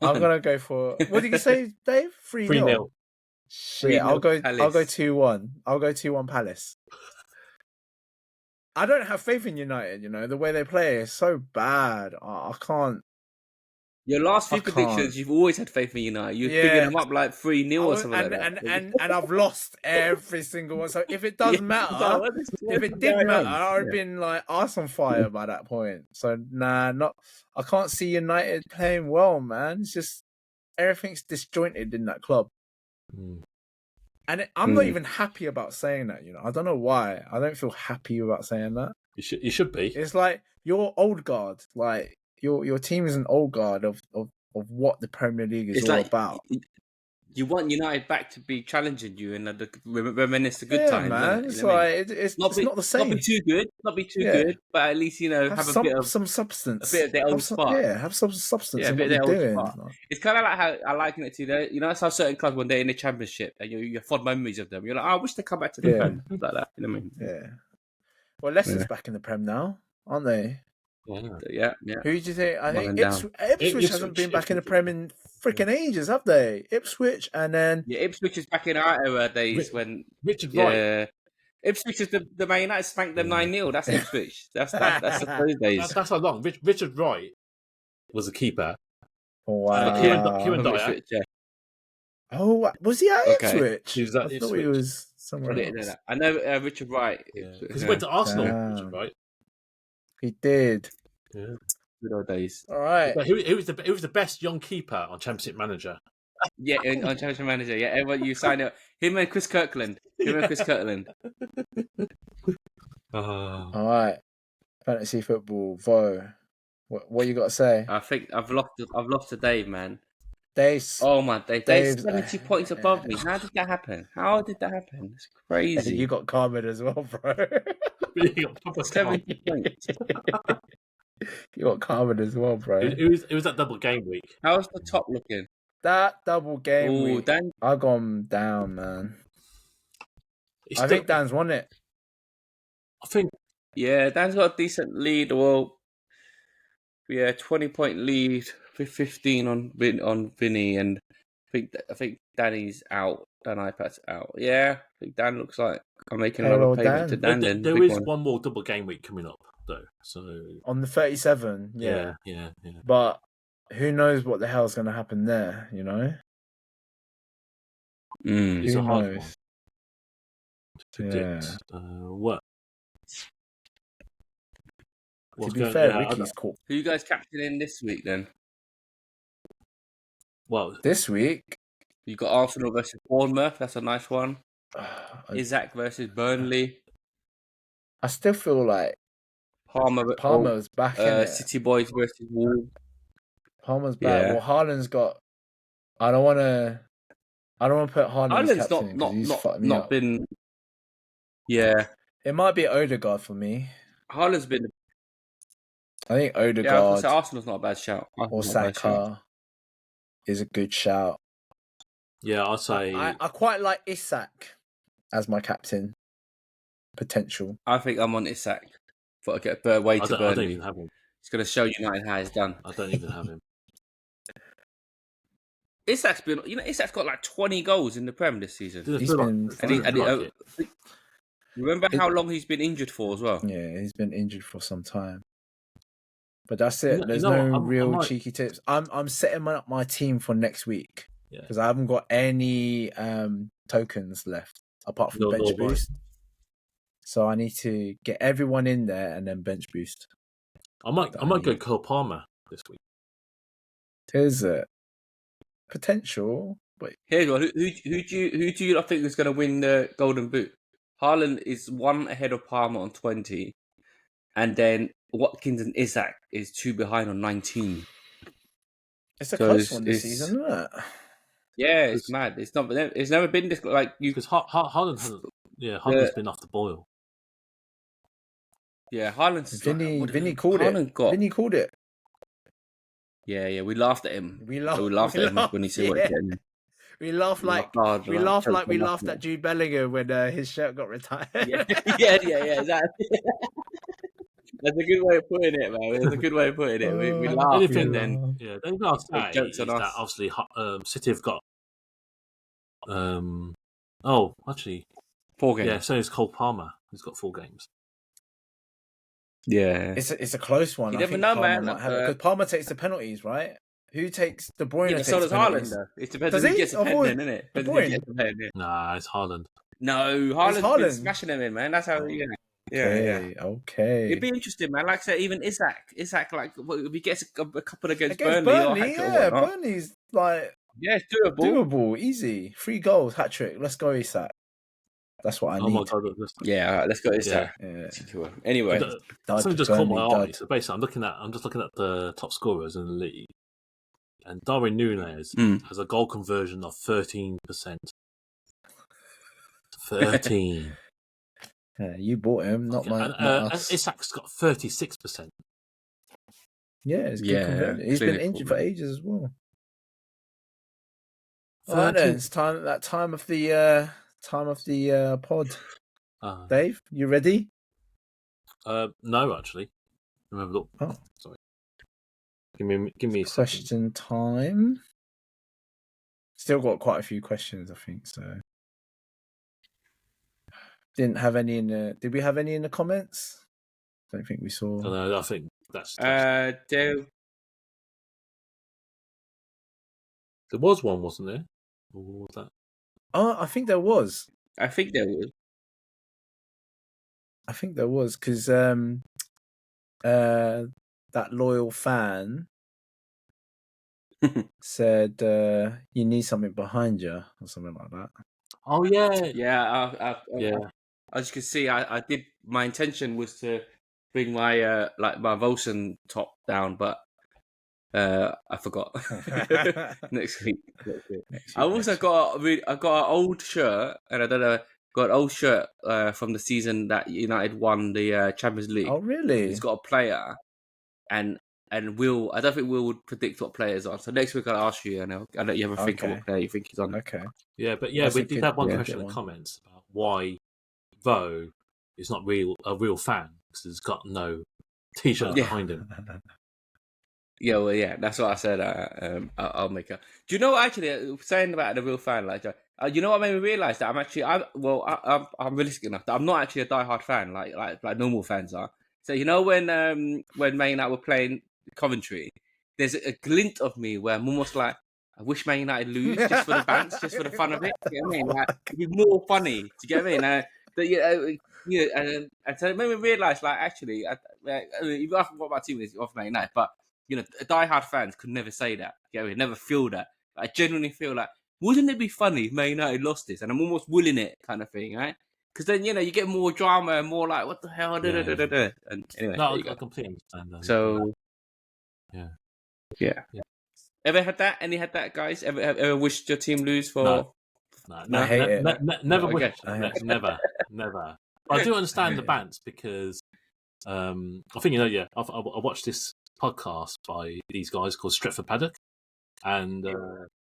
Speaker 3: I'm gonna go for. What did you say, Dave? 3-0.
Speaker 1: 3-0.
Speaker 3: Shit,
Speaker 2: 3-0
Speaker 3: I'll go
Speaker 2: Palace.
Speaker 3: 2-1. I'll go 2-1 Palace. I don't have faith in United. You know the way they play is so bad. I can't.
Speaker 2: Your last few
Speaker 3: I can't.
Speaker 2: predictions, you've always had faith in United. You're picking them up like 3-0 or something like that.
Speaker 3: And I've lost every single one. So if it does matter, if it did matter, I would have been like arse on fire by that point. So I can't see United playing well, man. It's just everything's disjointed in that club. And I'm not even happy about saying that, you know. I don't know why. I don't feel happy about saying that.
Speaker 1: You should be.
Speaker 3: It's like you're old guard. Like your team is an old guard of what the Premier League is all about.
Speaker 2: You want United back to be challenging you and reminisce the good times,
Speaker 3: man. It's like it's not the same.
Speaker 2: Not be too good, but at least have a bit of
Speaker 3: some substance,
Speaker 2: a bit of their old spark.
Speaker 3: Have some substance.
Speaker 2: Yeah, a
Speaker 3: in
Speaker 2: bit
Speaker 3: what
Speaker 2: of their
Speaker 3: you're
Speaker 2: old
Speaker 3: doing.
Speaker 2: spark. It's kind of like how I liken it to that's how certain clubs when they're in the Championship and you have fond memories of them. You're like, I wish they come back to the Prem like that. You know what I mean?
Speaker 3: Yeah. Well, Leicester's back in the Prem now, aren't they?
Speaker 2: Yeah.
Speaker 3: Who do you think? I think Ipswich hasn't been back in the Prem in freaking ages, have they? Ipswich and then
Speaker 2: Ipswich is back in our era days when
Speaker 1: Richard Wright.
Speaker 2: Ipswich is the Man United spanked them 9-0. That's Ipswich. That's those days.
Speaker 1: That's how long. Richard Wright was a keeper.
Speaker 3: Wow.
Speaker 1: Kieran Dyer.
Speaker 3: Oh, was he at Ipswich?
Speaker 1: He was at
Speaker 3: I thought he was somewhere else.
Speaker 2: I know Richard Wright.
Speaker 1: Because he went to Arsenal. Richard Wright.
Speaker 3: He did.
Speaker 1: Yeah.
Speaker 2: Good old days.
Speaker 3: All right.
Speaker 1: But who was the best young keeper on Championship Manager?
Speaker 2: Yeah, on Championship Manager. Yeah, everyone you sign up. Him and Chris Kirkland.
Speaker 3: All right. Fantasy football, Vo. What you got to say?
Speaker 2: I think I've lost to Dave, man.
Speaker 3: Dave's
Speaker 2: 70 points above me. How did that happen? It's crazy.
Speaker 3: You got Carmen as well, bro.
Speaker 1: You got proper
Speaker 2: 70 points.
Speaker 3: You got Carmen as well, bro.
Speaker 1: It was that double game week.
Speaker 2: How's the top looking?
Speaker 3: That double game week.
Speaker 2: Dan.
Speaker 3: I gone down, man. I think Dan's won it.
Speaker 1: I think.
Speaker 2: Yeah, Dan's got a decent lead. Well, 20-point lead, 15 on Vinny, and I think Danny's out Dan iPad's out. Yeah, I think Dan looks like I'm making
Speaker 3: Payroll
Speaker 2: another payment to
Speaker 3: Dan.
Speaker 2: Dan. Then
Speaker 1: There
Speaker 2: big
Speaker 1: is
Speaker 2: one.
Speaker 1: one more double game week coming up though. So
Speaker 3: On the 37,
Speaker 1: yeah.
Speaker 3: But who knows what the hell's going to happen there, you know?
Speaker 2: Mm.
Speaker 1: It's
Speaker 3: Who
Speaker 1: a hard
Speaker 3: knows?
Speaker 1: one to predict. What's
Speaker 3: To be
Speaker 1: going?
Speaker 3: fair,
Speaker 1: Yeah,
Speaker 3: Ricky's caught
Speaker 2: Who you guys captaining this week then?
Speaker 1: well,
Speaker 3: this week.
Speaker 2: You got Arsenal versus Bournemouth. That's a nice one. Isaac versus Burnley.
Speaker 3: I still feel like Palmer's back in it.
Speaker 2: City Boys versus Wolves.
Speaker 3: Palmer's back.
Speaker 2: Yeah.
Speaker 3: Well, Haaland's got. I don't want to put Haaland as
Speaker 2: Haaland's
Speaker 3: captain because he's fucked me
Speaker 2: not
Speaker 3: up.
Speaker 2: been. Yeah,
Speaker 3: It might be Odegaard for me.
Speaker 2: Haaland's been.
Speaker 3: I think
Speaker 2: Yeah, I was
Speaker 3: Odegaard
Speaker 2: gonna say Arsenal's not a bad shout.
Speaker 3: or Saka is a good shout.
Speaker 1: yeah, I'll say
Speaker 3: I quite like Isak as my captain. Potential.
Speaker 2: I think I'm on Isak. But I get away to
Speaker 1: I don't
Speaker 2: Burnley.
Speaker 1: even have him.
Speaker 2: It's going to show United how it's done.
Speaker 1: I don't even have him.
Speaker 2: Isak's got like 20 goals in the Prem this season. Remember how long he's been injured for as well?
Speaker 3: Yeah, he's been injured for some time. But that's it. There's cheeky tips. I'm setting up my team for next week because I haven't got any tokens left apart from bench boost. So I need to get everyone in there and then bench boost.
Speaker 1: I might go Cole Palmer this week.
Speaker 3: There's a potential. But
Speaker 2: here's one. Who do you think is going to win the Golden Boot? Haaland is 1 ahead of Palmer on 20, and then Watkins and Isak is 2 behind on 19.
Speaker 3: It's a close one this season, isn't it?
Speaker 2: Yeah, it's mad. It's never been this like you
Speaker 1: because Haaland hasn't. Yeah, Haaland's been off the boil.
Speaker 2: Yeah, Haaland's.
Speaker 3: Vinny called it. Vinny called it.
Speaker 2: Yeah, we laughed at him. We laughed at him when he said what he said.
Speaker 3: We laughed like we laughed at Jude Bellingham when his shirt got retired.
Speaker 2: Yeah, exactly. That's a good way of putting it, man. That's a good way of putting it. We laughed and then
Speaker 1: the only thing I'll say is that obviously City have got
Speaker 2: 4 games.
Speaker 1: Yeah, so is Cole Palmer. He's got 4 games.
Speaker 2: Yeah,
Speaker 3: it's a close one.
Speaker 2: You never know, man.
Speaker 3: Because Palmer takes the penalties, right? Who takes De Bruyne?
Speaker 2: Yeah, so does Haaland. Though. It depends who gets a pen, then, isn't it?
Speaker 1: Nah, it's Haaland.
Speaker 2: No, Haaland's been smashing them in, man. That's how. Yeah.
Speaker 3: Okay.
Speaker 2: It'd be interesting, man. Like I said, even Isak, like if he gets a couple against
Speaker 3: Burnley, Burnley's like
Speaker 2: it's
Speaker 3: doable, easy. 3 goals, hat trick. Let's go, Isak. That's what I need.
Speaker 1: My God,
Speaker 2: let's go, Isak. Yeah. Anyway,
Speaker 1: something just caught my eye. So basically, I'm just looking at the top scorers in the league, and Darwin Núñez has a goal conversion of 13%. 13.
Speaker 3: You bought him, not us.
Speaker 1: Isak's got 36%.
Speaker 3: Yeah, it's good conversion. He's been injured for ages as well. Right, then, it's time of the pod. Dave, you ready?
Speaker 1: No, actually. Let me have a look.
Speaker 3: Oh,
Speaker 1: sorry. Give me a
Speaker 3: question
Speaker 1: second.
Speaker 3: Time. Still got quite a few questions, I think. So, didn't have any in the. Did we have any in the comments? Don't think we saw.
Speaker 1: No, I think that's.
Speaker 2: There
Speaker 1: was one, wasn't there? Or was that?
Speaker 3: Oh, I think there was.
Speaker 2: I think there was
Speaker 3: because that loyal fan said you need something behind you or something like that.
Speaker 1: Oh yeah,
Speaker 2: yeah. As you can see, I did. My intention was to bring my my Volson top down, but I forgot. Next week. I also got an old shirt, and I don't know. Got an old shirt from the season that United won the Champions League.
Speaker 3: Oh, really?
Speaker 2: It's got a player, and Will. I don't think Will would predict what players are. So next week I'll ask you, and I'll let you have a think of what player you think he's on.
Speaker 3: Okay.
Speaker 1: Yeah, but we did have one question in the comments about why Vo is not a real fan because he's got no T-shirt behind him.
Speaker 2: Yeah, well, that's what I said. I'll make a. Do you know actually saying about the real fan? Like You know what made me realise that I'm realistic enough that I'm not actually a diehard fan like normal fans are. So you know when Man United were playing Coventry, there's a glint of me where I'm almost like, I wish Man United lose just for the bants, just for the fun of it. You get what I mean? Like it'd be more funny. Do you get what I mean? And so it made me realise, like, actually, you ask what my team is off Man United, but diehard fans could never say that. You know, never feel that. I genuinely feel like, wouldn't it be funny if Man United lost this? And I'm almost willing it, kind of thing, right? Because then you get more drama and more like, what the hell? And anyway,
Speaker 1: no, I completely understand that.
Speaker 2: So,
Speaker 1: yeah.
Speaker 2: Ever had that? Any had that, guys? Ever wished your team lose for?
Speaker 1: No,
Speaker 3: I hate it.
Speaker 1: Never
Speaker 2: No,
Speaker 1: wish.
Speaker 2: okay.
Speaker 1: Never. I do understand the bants because I think I watched this podcast by these guys called Stretford Paddock, and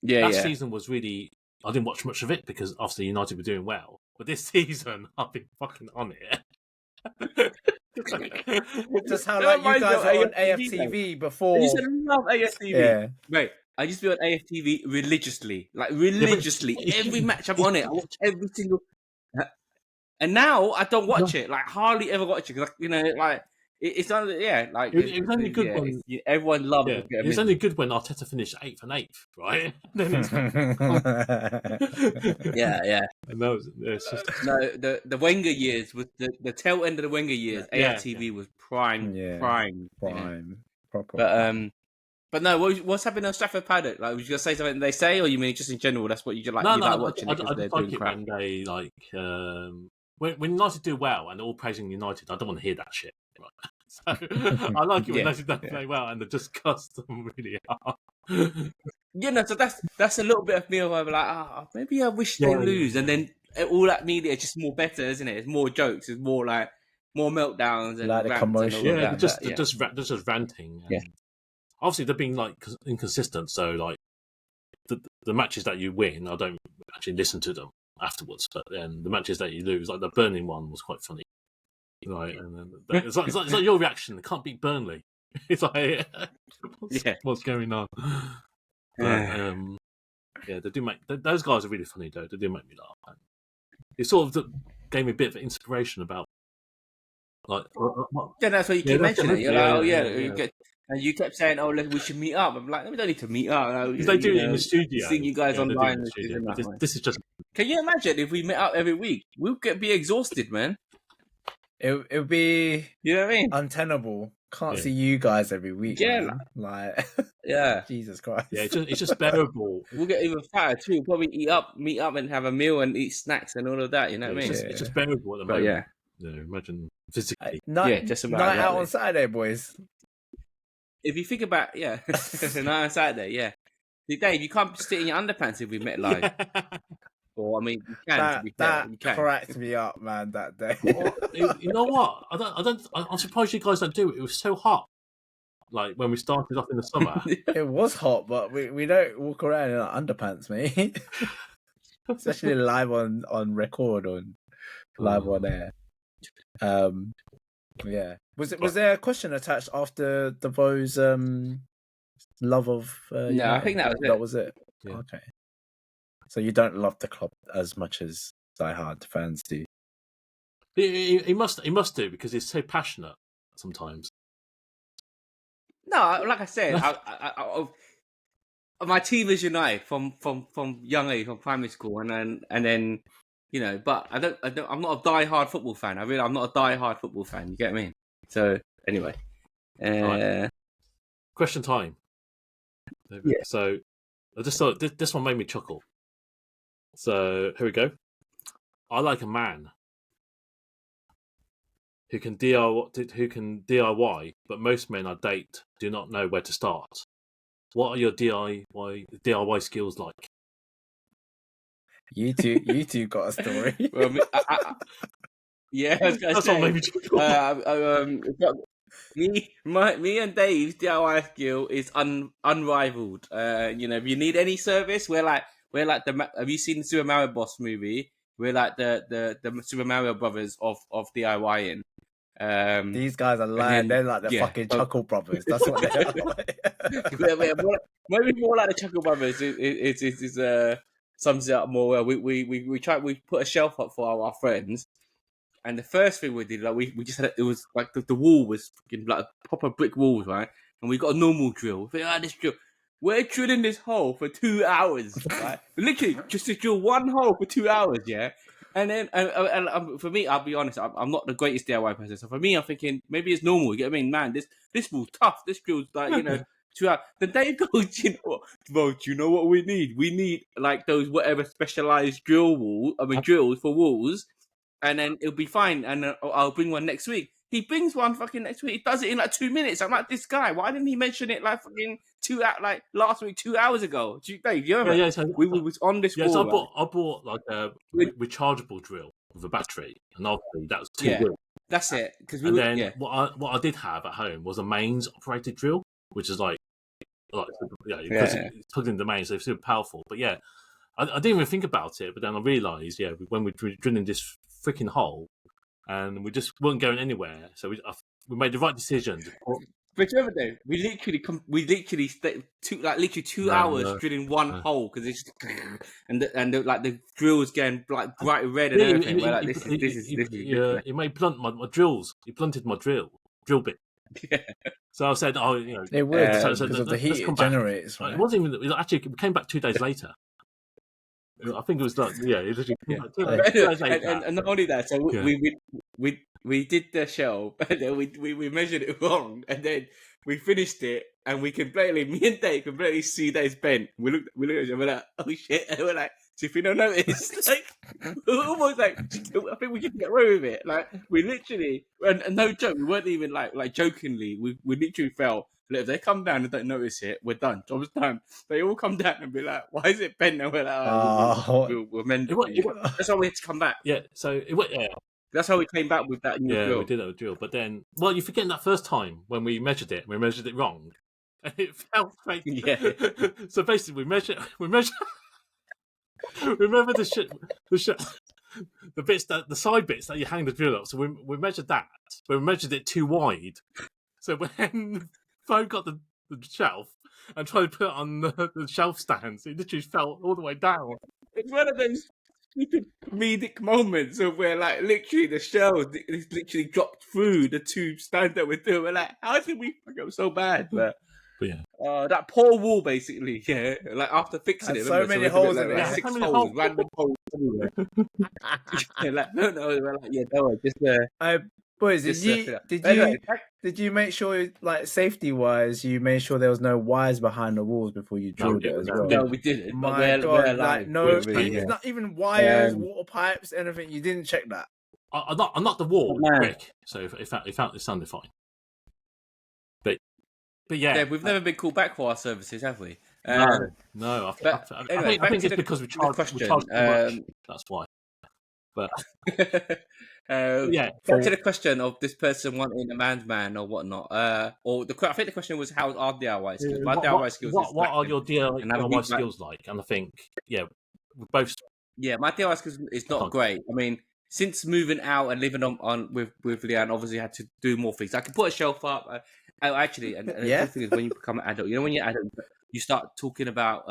Speaker 1: that season was really. I didn't watch much of it because obviously United were doing well, but this season I've been fucking on it.
Speaker 3: Just how like you guys were on AFTV before.
Speaker 2: I used to love AFTV.
Speaker 3: Yeah.
Speaker 2: Mate, I used to be on AFTV religiously. Every match I'm on it. I watch every single. And now I don't watch it. Like hardly ever watch it because it's only like
Speaker 1: it was only good when
Speaker 2: everyone loved it.
Speaker 1: It was only good when Arteta finished 8th and 8th, right?
Speaker 2: Yeah.
Speaker 1: And that was it's just
Speaker 2: the Wenger years was the tail end of the Wenger years. AFTV was prime.
Speaker 3: Proper.
Speaker 2: But no, what's happening on Stratford Paddock? Like, was you gonna say something they say, or you mean just in general? That's what you like.
Speaker 1: No,
Speaker 2: you like watching it because they're
Speaker 1: like
Speaker 2: doing crap.
Speaker 1: When they when United do well and they're all praising United, I don't want to hear that shit. Right? So I like it when United don't play well and they just cuss them really hard.
Speaker 2: So that's a little bit of me where I'm like, maybe I wish they lose, and then all that media is just more better, isn't it? It's more jokes, it's more like more meltdowns and
Speaker 3: like the commotion.
Speaker 1: They're just ranting. And obviously, they're being like inconsistent. So like the matches that you win, I don't actually listen to them afterwards. But then the matches that you lose, like the Burnley one, was quite funny. Right, and then it's like your reaction. They can't beat Burnley. It's like, what's going on? But, they do make those guys are really funny though. They do make me laugh. And it sort of gave me a bit of inspiration about like.
Speaker 2: That's what you keep mentioning. You're and you kept saying, "Oh, look, we should meet up." I'm like, we don't need to meet up.
Speaker 1: Because they do it in the studio.
Speaker 2: Seeing you guys online.
Speaker 1: This is just.
Speaker 2: Can you imagine if we met up every week? We'll be exhausted, man.
Speaker 3: It would be,
Speaker 2: you know what I mean,
Speaker 3: untenable. Can't see you guys every week.
Speaker 2: Yeah,
Speaker 3: like Jesus Christ.
Speaker 1: Yeah, it's just bearable.
Speaker 2: We'll get even fatter too. We'll probably meet up, and have a meal and eat snacks and all of that. You know what I mean?
Speaker 1: It's just bearable at the moment. Imagine physically.
Speaker 3: Just about night out on Saturday, boys.
Speaker 2: If you think about night on Saturday, Dave, you can't sit in your underpants if we met live. Or I mean, you can. To be fair, you can.
Speaker 3: Cracked me up, man, that day.
Speaker 1: You know what? I'm surprised you guys don't do it. It was so hot. Like when we started off in the summer.
Speaker 3: It was hot, but we don't walk around in our underpants, mate. Especially live on record on live on air. Was there a question attached after the Vo's love of?
Speaker 2: No, I think that was it.
Speaker 3: That was it.
Speaker 1: Yeah.
Speaker 3: Okay. So you don't love the club as much as diehard fans do.
Speaker 1: He must do because he's so passionate sometimes.
Speaker 2: No, like I said, my team is United from young age, from primary school, and then but I'm not a diehard football fan. I'm not a diehard football fan. You get what I mean? So anyway,
Speaker 1: right. Question time.
Speaker 2: Yeah.
Speaker 1: So I just thought this one made me chuckle. So here we go. I like a man who can DIY, but most men I date do not know where to start. What are your DIY skills like?
Speaker 3: You two got a story.
Speaker 2: Well, that's what made me chuckle. Me and Dave's DIY skill is unrivaled. If you need any service, we're like have you seen the Super Mario Bros movie? We're like the Super Mario Brothers of DIYing.
Speaker 3: These guys are lying. They're like the fucking Chuckle Brothers. That's what they are.
Speaker 2: Maybe more like the Chuckle Brothers. sums it up more well. We put a shelf up for our friends, and the first thing we did, like we just had it was like the wall was fucking like a proper brick walls, right? And we got a normal drill. We think, this drill. We're drilling this hole for 2 hours, right? Literally, just to drill one hole for 2 hours, yeah. And then, for me, I'll be honest, I'm not the greatest DIY person. So for me, I'm thinking maybe it's normal. You get what I mean, man? This wall's tough. This drill's like 2 hours. Then Dave goes, you know what, bro? Do you know what we need? We need like those whatever specialized drills for walls, and then it'll be fine. And I'll bring one next week. He brings one fucking next week. He does it in like 2 minutes. I'm like, this guy. Why didn't he mention it like fucking like last week, 2 hours ago? Dave, you remember?
Speaker 1: Yeah, so
Speaker 2: we was on this wall.
Speaker 1: So I bought like a rechargeable drill with a battery, and obviously that was too good.
Speaker 2: That's it.
Speaker 1: What I did have at home was a mains operated drill, which is because it's plugged into the mains, so it's super powerful. But yeah, I didn't even think about it. But then I realised, when we were drilling this freaking hole, and we just weren't going anywhere, so we made the right decision.
Speaker 2: But remember, though, we literally took 2 hours drilling one hole because it's and the drill was getting like bright red and everything. This is
Speaker 1: He made blunt my drills. He blunted my drill bit.
Speaker 2: Yeah.
Speaker 1: So I said,
Speaker 3: it would because of the heat it generates. Right?
Speaker 1: It wasn't even actually. We came back 2 days later. I think it was like it literally came back 2 days later.
Speaker 2: And not only that, so we did the show, and then we measured it wrong, and then we finished it, and me and Dave completely see that it's bent. We looked at each other, we're like, oh shit, and we're like, so if you don't notice, like, we're almost like, I think we can get away with it. Like, we literally, and no joke, we weren't even like jokingly, we literally felt, if they come down and don't notice it, we're done. Job's done. They all come down and be like, why is it bent? And we're like, we're meant to. That's why we had to come back.
Speaker 1: Yeah, so it went,
Speaker 2: that's how we came back with that new drill.
Speaker 1: Yeah, we did that with drill. But then, you're forgetting that first time when we measured it wrong. And it felt fake.
Speaker 2: Yeah.
Speaker 1: So basically, we measured remember the bits the side bits that you hang the drill up. So we measured that, but we measured it too wide. So when Fo got the shelf and tried to put it on the shelf stands, it literally fell all the way down.
Speaker 2: It's one of those stupid comedic moments of where, like, literally the shells literally dropped through the two stands that we're doing. We're like, how did we fuck up so bad? But yeah, that poor wall, basically. Yeah, like after fixing it,
Speaker 3: so many holes in it.
Speaker 2: Like 6 holes, random holes everywhere.
Speaker 3: Boys, did you make sure, like, safety wise, you made sure there was no wires behind the walls before you drilled it as well?
Speaker 2: No, we didn't.
Speaker 3: My God, like it's not even wires, water pipes, anything. You didn't check that.
Speaker 1: I knocked the wall quick, so it sounded fine. But yeah,
Speaker 2: we've never been called back for our services, have we?
Speaker 1: No. I think it's because we charge too much. That's why. But
Speaker 2: back to the question of this person wanting a man's man or whatnot. I think the question was, how are DIY skills? My DIY skills.
Speaker 1: What are your DIY skills like? And I think we're both.
Speaker 2: Yeah, my DIY skills is not great. I mean, since moving out and living on with Leanne, obviously had to do more things. I can put a shelf up. Actually, and the good thing is when you become an adult, when you're adult, you start talking about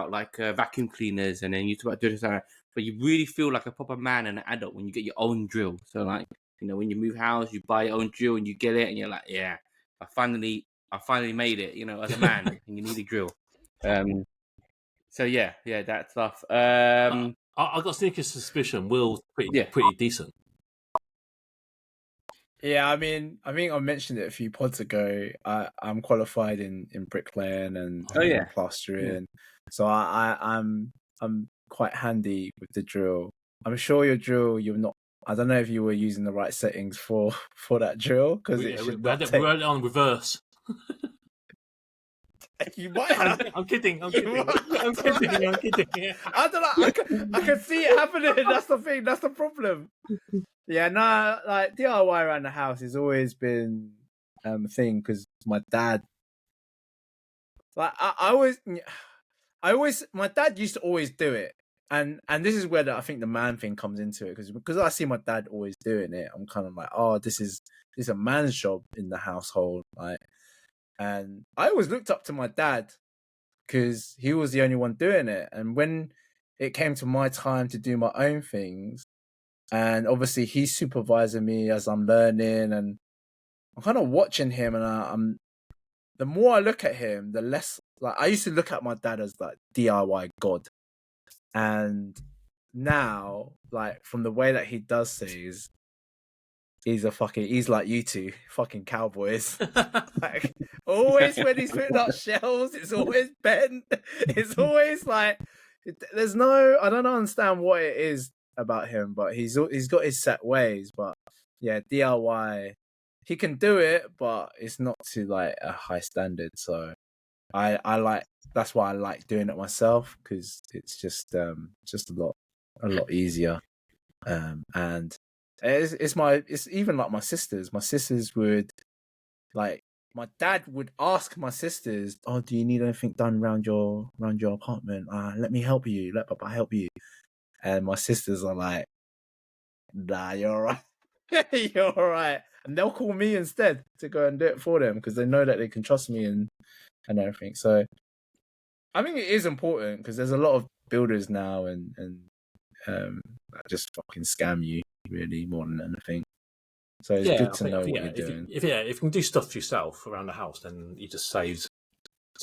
Speaker 2: like vacuum cleaners, and then you talk about doing something. But you really feel like a proper man and an adult when you get your own drill. So, like, when you move house, you buy your own drill and you get it, and you're like, yeah, I finally made it. As a man, and you need a drill. So yeah, that stuff.
Speaker 1: I got sneaky suspicion Will's pretty decent.
Speaker 3: Yeah, I mean, I think I mentioned it a few pods ago. I'm qualified in bricklaying and plastering, so I'm quite handy with the drill. I'm sure your drill, you're not. I don't know if you were using the right settings for that drill because
Speaker 1: we had it on reverse.
Speaker 3: You might have.
Speaker 1: I'm kidding. I'm kidding.
Speaker 3: I don't know. I can see it happening. That's the thing. That's the problem. Yeah, no, like DIY around the house has always been a thing because my dad. Like my dad used to always do it, and this is where I think the man thing comes into it because I see my dad always doing it. I'm kind of like, oh, this is a man's job in the household, like. And I always looked up to my dad because he was the only one doing it. And when it came to my time to do my own things, and obviously he's supervising me as I'm learning, and I'm kind of watching him, and I'm the more I look at him, the less like I used to look at my dad as like DIY god, and now like from the way that he does things, he's like you two fucking cowboys. Like always when he's putting up shells, it's always bent. It's always like there's no, I don't understand what it is about him, but he's got his set ways. But yeah, DIY, he can do it, but it's not to like a high standard. So I like, that's why I like doing it myself, because it's just a lot easier. And it's even like my sisters. My sisters would like, my dad would ask my sisters, "Oh, do you need anything done around your apartment? Let me help you. Let Papa help you." And my sisters are like, "Nah, you're all right. You're all right." And they'll call me instead to go and do it for them, because they know that they can trust me and everything. So I think it is important, because there's a lot of builders now and that just fucking scam you, really, more than anything. So it's good to know what you're doing.
Speaker 1: If you can do stuff yourself around the house, then you just saves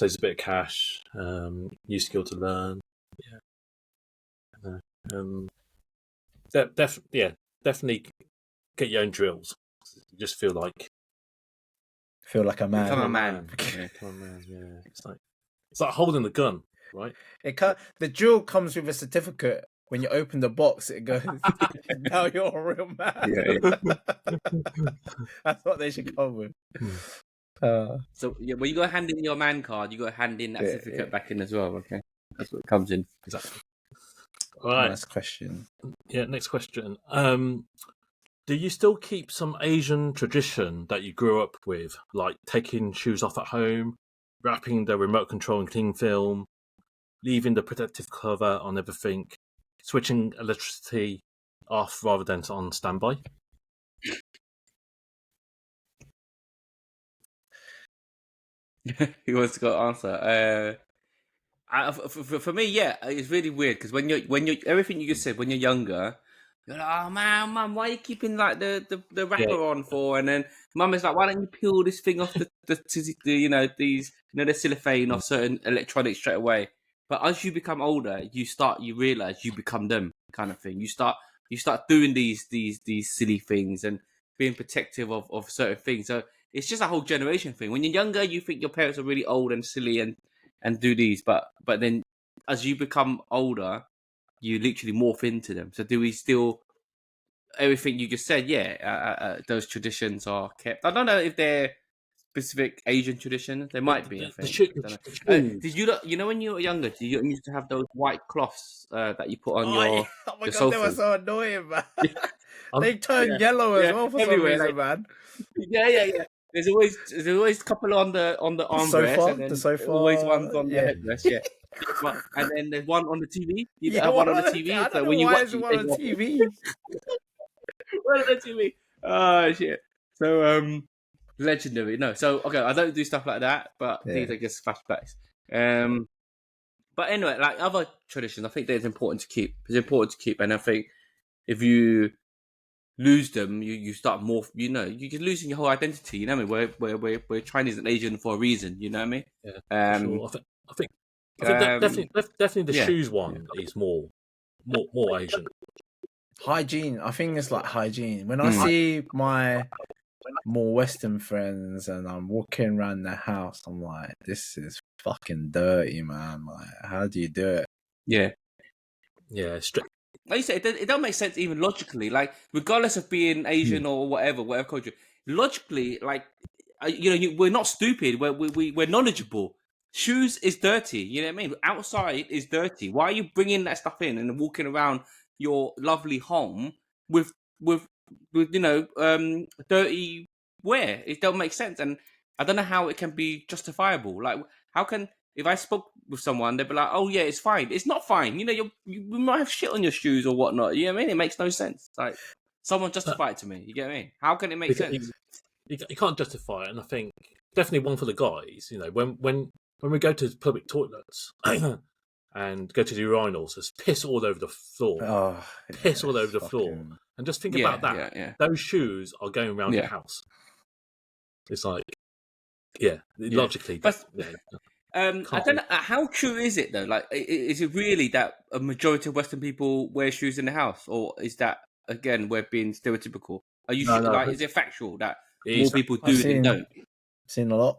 Speaker 1: a bit of cash. New skill to learn. Definitely get your own drills. You just feel like
Speaker 3: a man.
Speaker 2: Become a man.
Speaker 1: Yeah. It's like holding the gun, right?
Speaker 3: The drill comes with a certificate. When you open the box, it goes, "Now you're a real man."
Speaker 2: Yeah.
Speaker 3: That's what they should come with.
Speaker 2: So yeah, when you go hand in your man card, you got to hand in that certificate back in as well. Okay, that's what comes in.
Speaker 1: Exactly. All right.
Speaker 3: Nice question.
Speaker 1: Yeah. Next question. Do you still keep some Asian tradition that you grew up with, like taking shoes off at home, wrapping the remote control in cling film, leaving the protective cover on everything, switching electricity off rather than on standby?
Speaker 2: He wants to go answer. For me, yeah, it's really weird, because when you're everything you just said, when you're younger, you're like, "Oh man, mum, why are you keeping like the wrapper on for?" And then mum is like, "Why don't you peel this thing off the cellophane off certain electronics straight away?" But as you become older, you realize you become them, kind of thing. You start doing these silly things and being protective of certain things. So it's just a whole generation thing. When you're younger, you think your parents are really old and silly and do these, but then as you become older, you literally morph into them. So do we still, everything you just said? Yeah, those traditions are kept. I don't know if they're specific Asian traditions. They might be. I think. Did you know when you were younger? Did you used to have those white cloths that you put on your?
Speaker 3: Oh my god,
Speaker 2: sofa?
Speaker 3: they were so annoying, man. They turn yellow as well for some reason, man.
Speaker 2: Yeah. There's always a couple on the armrest, and then
Speaker 3: the sofa,
Speaker 2: always ones on the headrest. Yeah. And then there's one on the TV. You have one on the TV.
Speaker 3: I don't
Speaker 2: so
Speaker 3: know
Speaker 2: when you
Speaker 3: why
Speaker 2: watch
Speaker 3: is one on the TV.
Speaker 2: One on the TV. Oh shit. So legendary. No. So okay, I don't do stuff like that, but these are just flashbacks. But anyway, like other traditions, I think that it's important to keep. And I think if you lose them, you start more. You're losing your whole identity. You know what I mean? We're Chinese and Asian for a reason. You know what I mean?
Speaker 1: Yeah. Sure. I think definitely the shoes one is more Asian.
Speaker 3: Hygiene. I think it's like hygiene. When I see my more Western friends and I'm walking around the house, I'm like, this is fucking dirty, man. Like, how do you do it?
Speaker 2: Yeah.
Speaker 1: Strict.
Speaker 2: Like you said, it don't make sense even logically. Like, regardless of being Asian or whatever culture, logically, like, we're not stupid. We're knowledgeable. Shoes is dirty. You know what I mean? Outside is dirty. Why are you bringing that stuff in and walking around your lovely home with dirty wear? It don't make sense, and I don't know how it can be justifiable. Like, how can, if I spoke with someone, they'd be like, "Oh yeah, it's fine." It's not fine. You might have shit on your shoes or whatnot. You know what I mean? It makes no sense. Like, someone justify it to me. You get what I mean? How can it make sense?
Speaker 1: You can't justify it, and I think definitely one for the guys. When when we go to public toilets and go to the urinals, there's piss all over the floor.
Speaker 3: Oh,
Speaker 1: Piss all over the floor. And just think about that.
Speaker 2: Yeah.
Speaker 1: Those shoes are going around your house. It's like, logically.
Speaker 2: But I don't know, how true is it though? Like, is it really that a majority of Western people wear shoes in the house, or is that again we're being stereotypical? Are you like, is it factual that more people do than don't?
Speaker 3: Seen a lot.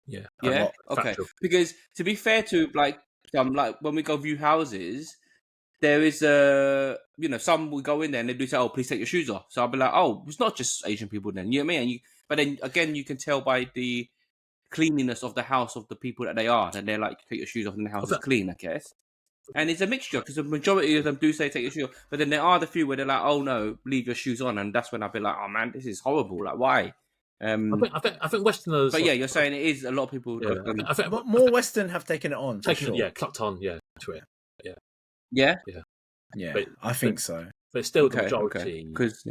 Speaker 1: Yeah.
Speaker 2: Yeah.
Speaker 1: Lot.
Speaker 2: Okay.
Speaker 1: Factual.
Speaker 2: Because to be fair to like when we go view houses, there is some will go in there and they do say, "Oh, please take your shoes off." So I'll be like, "Oh, it's not just Asian people then." You know what I mean? But then again, you can tell by the cleanliness of the house of the people that they are, and they're like, take your shoes off and the house is clean, I guess. And it's a mixture because the majority of them do say take your shoes off, but then there are the few where they're like, oh no, leave your shoes on, and that's when I'll be like, oh man, this is horrible. Like, why?
Speaker 1: I think Westerners.
Speaker 2: But yeah, you're saying it is a lot of people.
Speaker 1: Yeah, I think
Speaker 3: more Western have taken it on.
Speaker 1: Clocked on, to it.
Speaker 3: Yeah. I think so.
Speaker 1: But it's still the majority.
Speaker 2: Because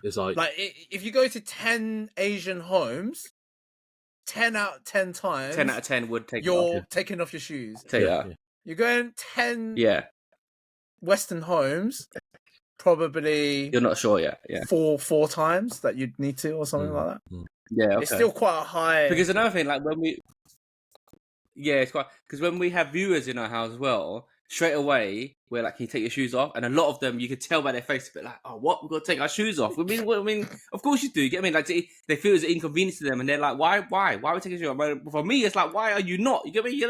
Speaker 1: it's like
Speaker 3: if you go to 10 Asian homes, 10 out of 10 times,
Speaker 2: 10 out of 10 would take.
Speaker 3: You're taking off your shoes. You're going 10 Western homes, probably
Speaker 2: you're not sure yet. Yeah,
Speaker 3: four times that you'd need to, or something like that.
Speaker 2: Yeah,
Speaker 3: it's still quite a high.
Speaker 2: Because another thing, like when we, it's quite because when we have viewers in our house as well, straight away we're like, "Can you take your shoes off?" And a lot of them, you can tell by their face, a bit like, "Oh, what? We've got to take our shoes off." I mean, of course you do. You get me? Like they feel it's an inconvenience to them, and they're like, "Why? Why are we taking your shoes off?" But for me, it's like, "Why are you not?" You get me? You're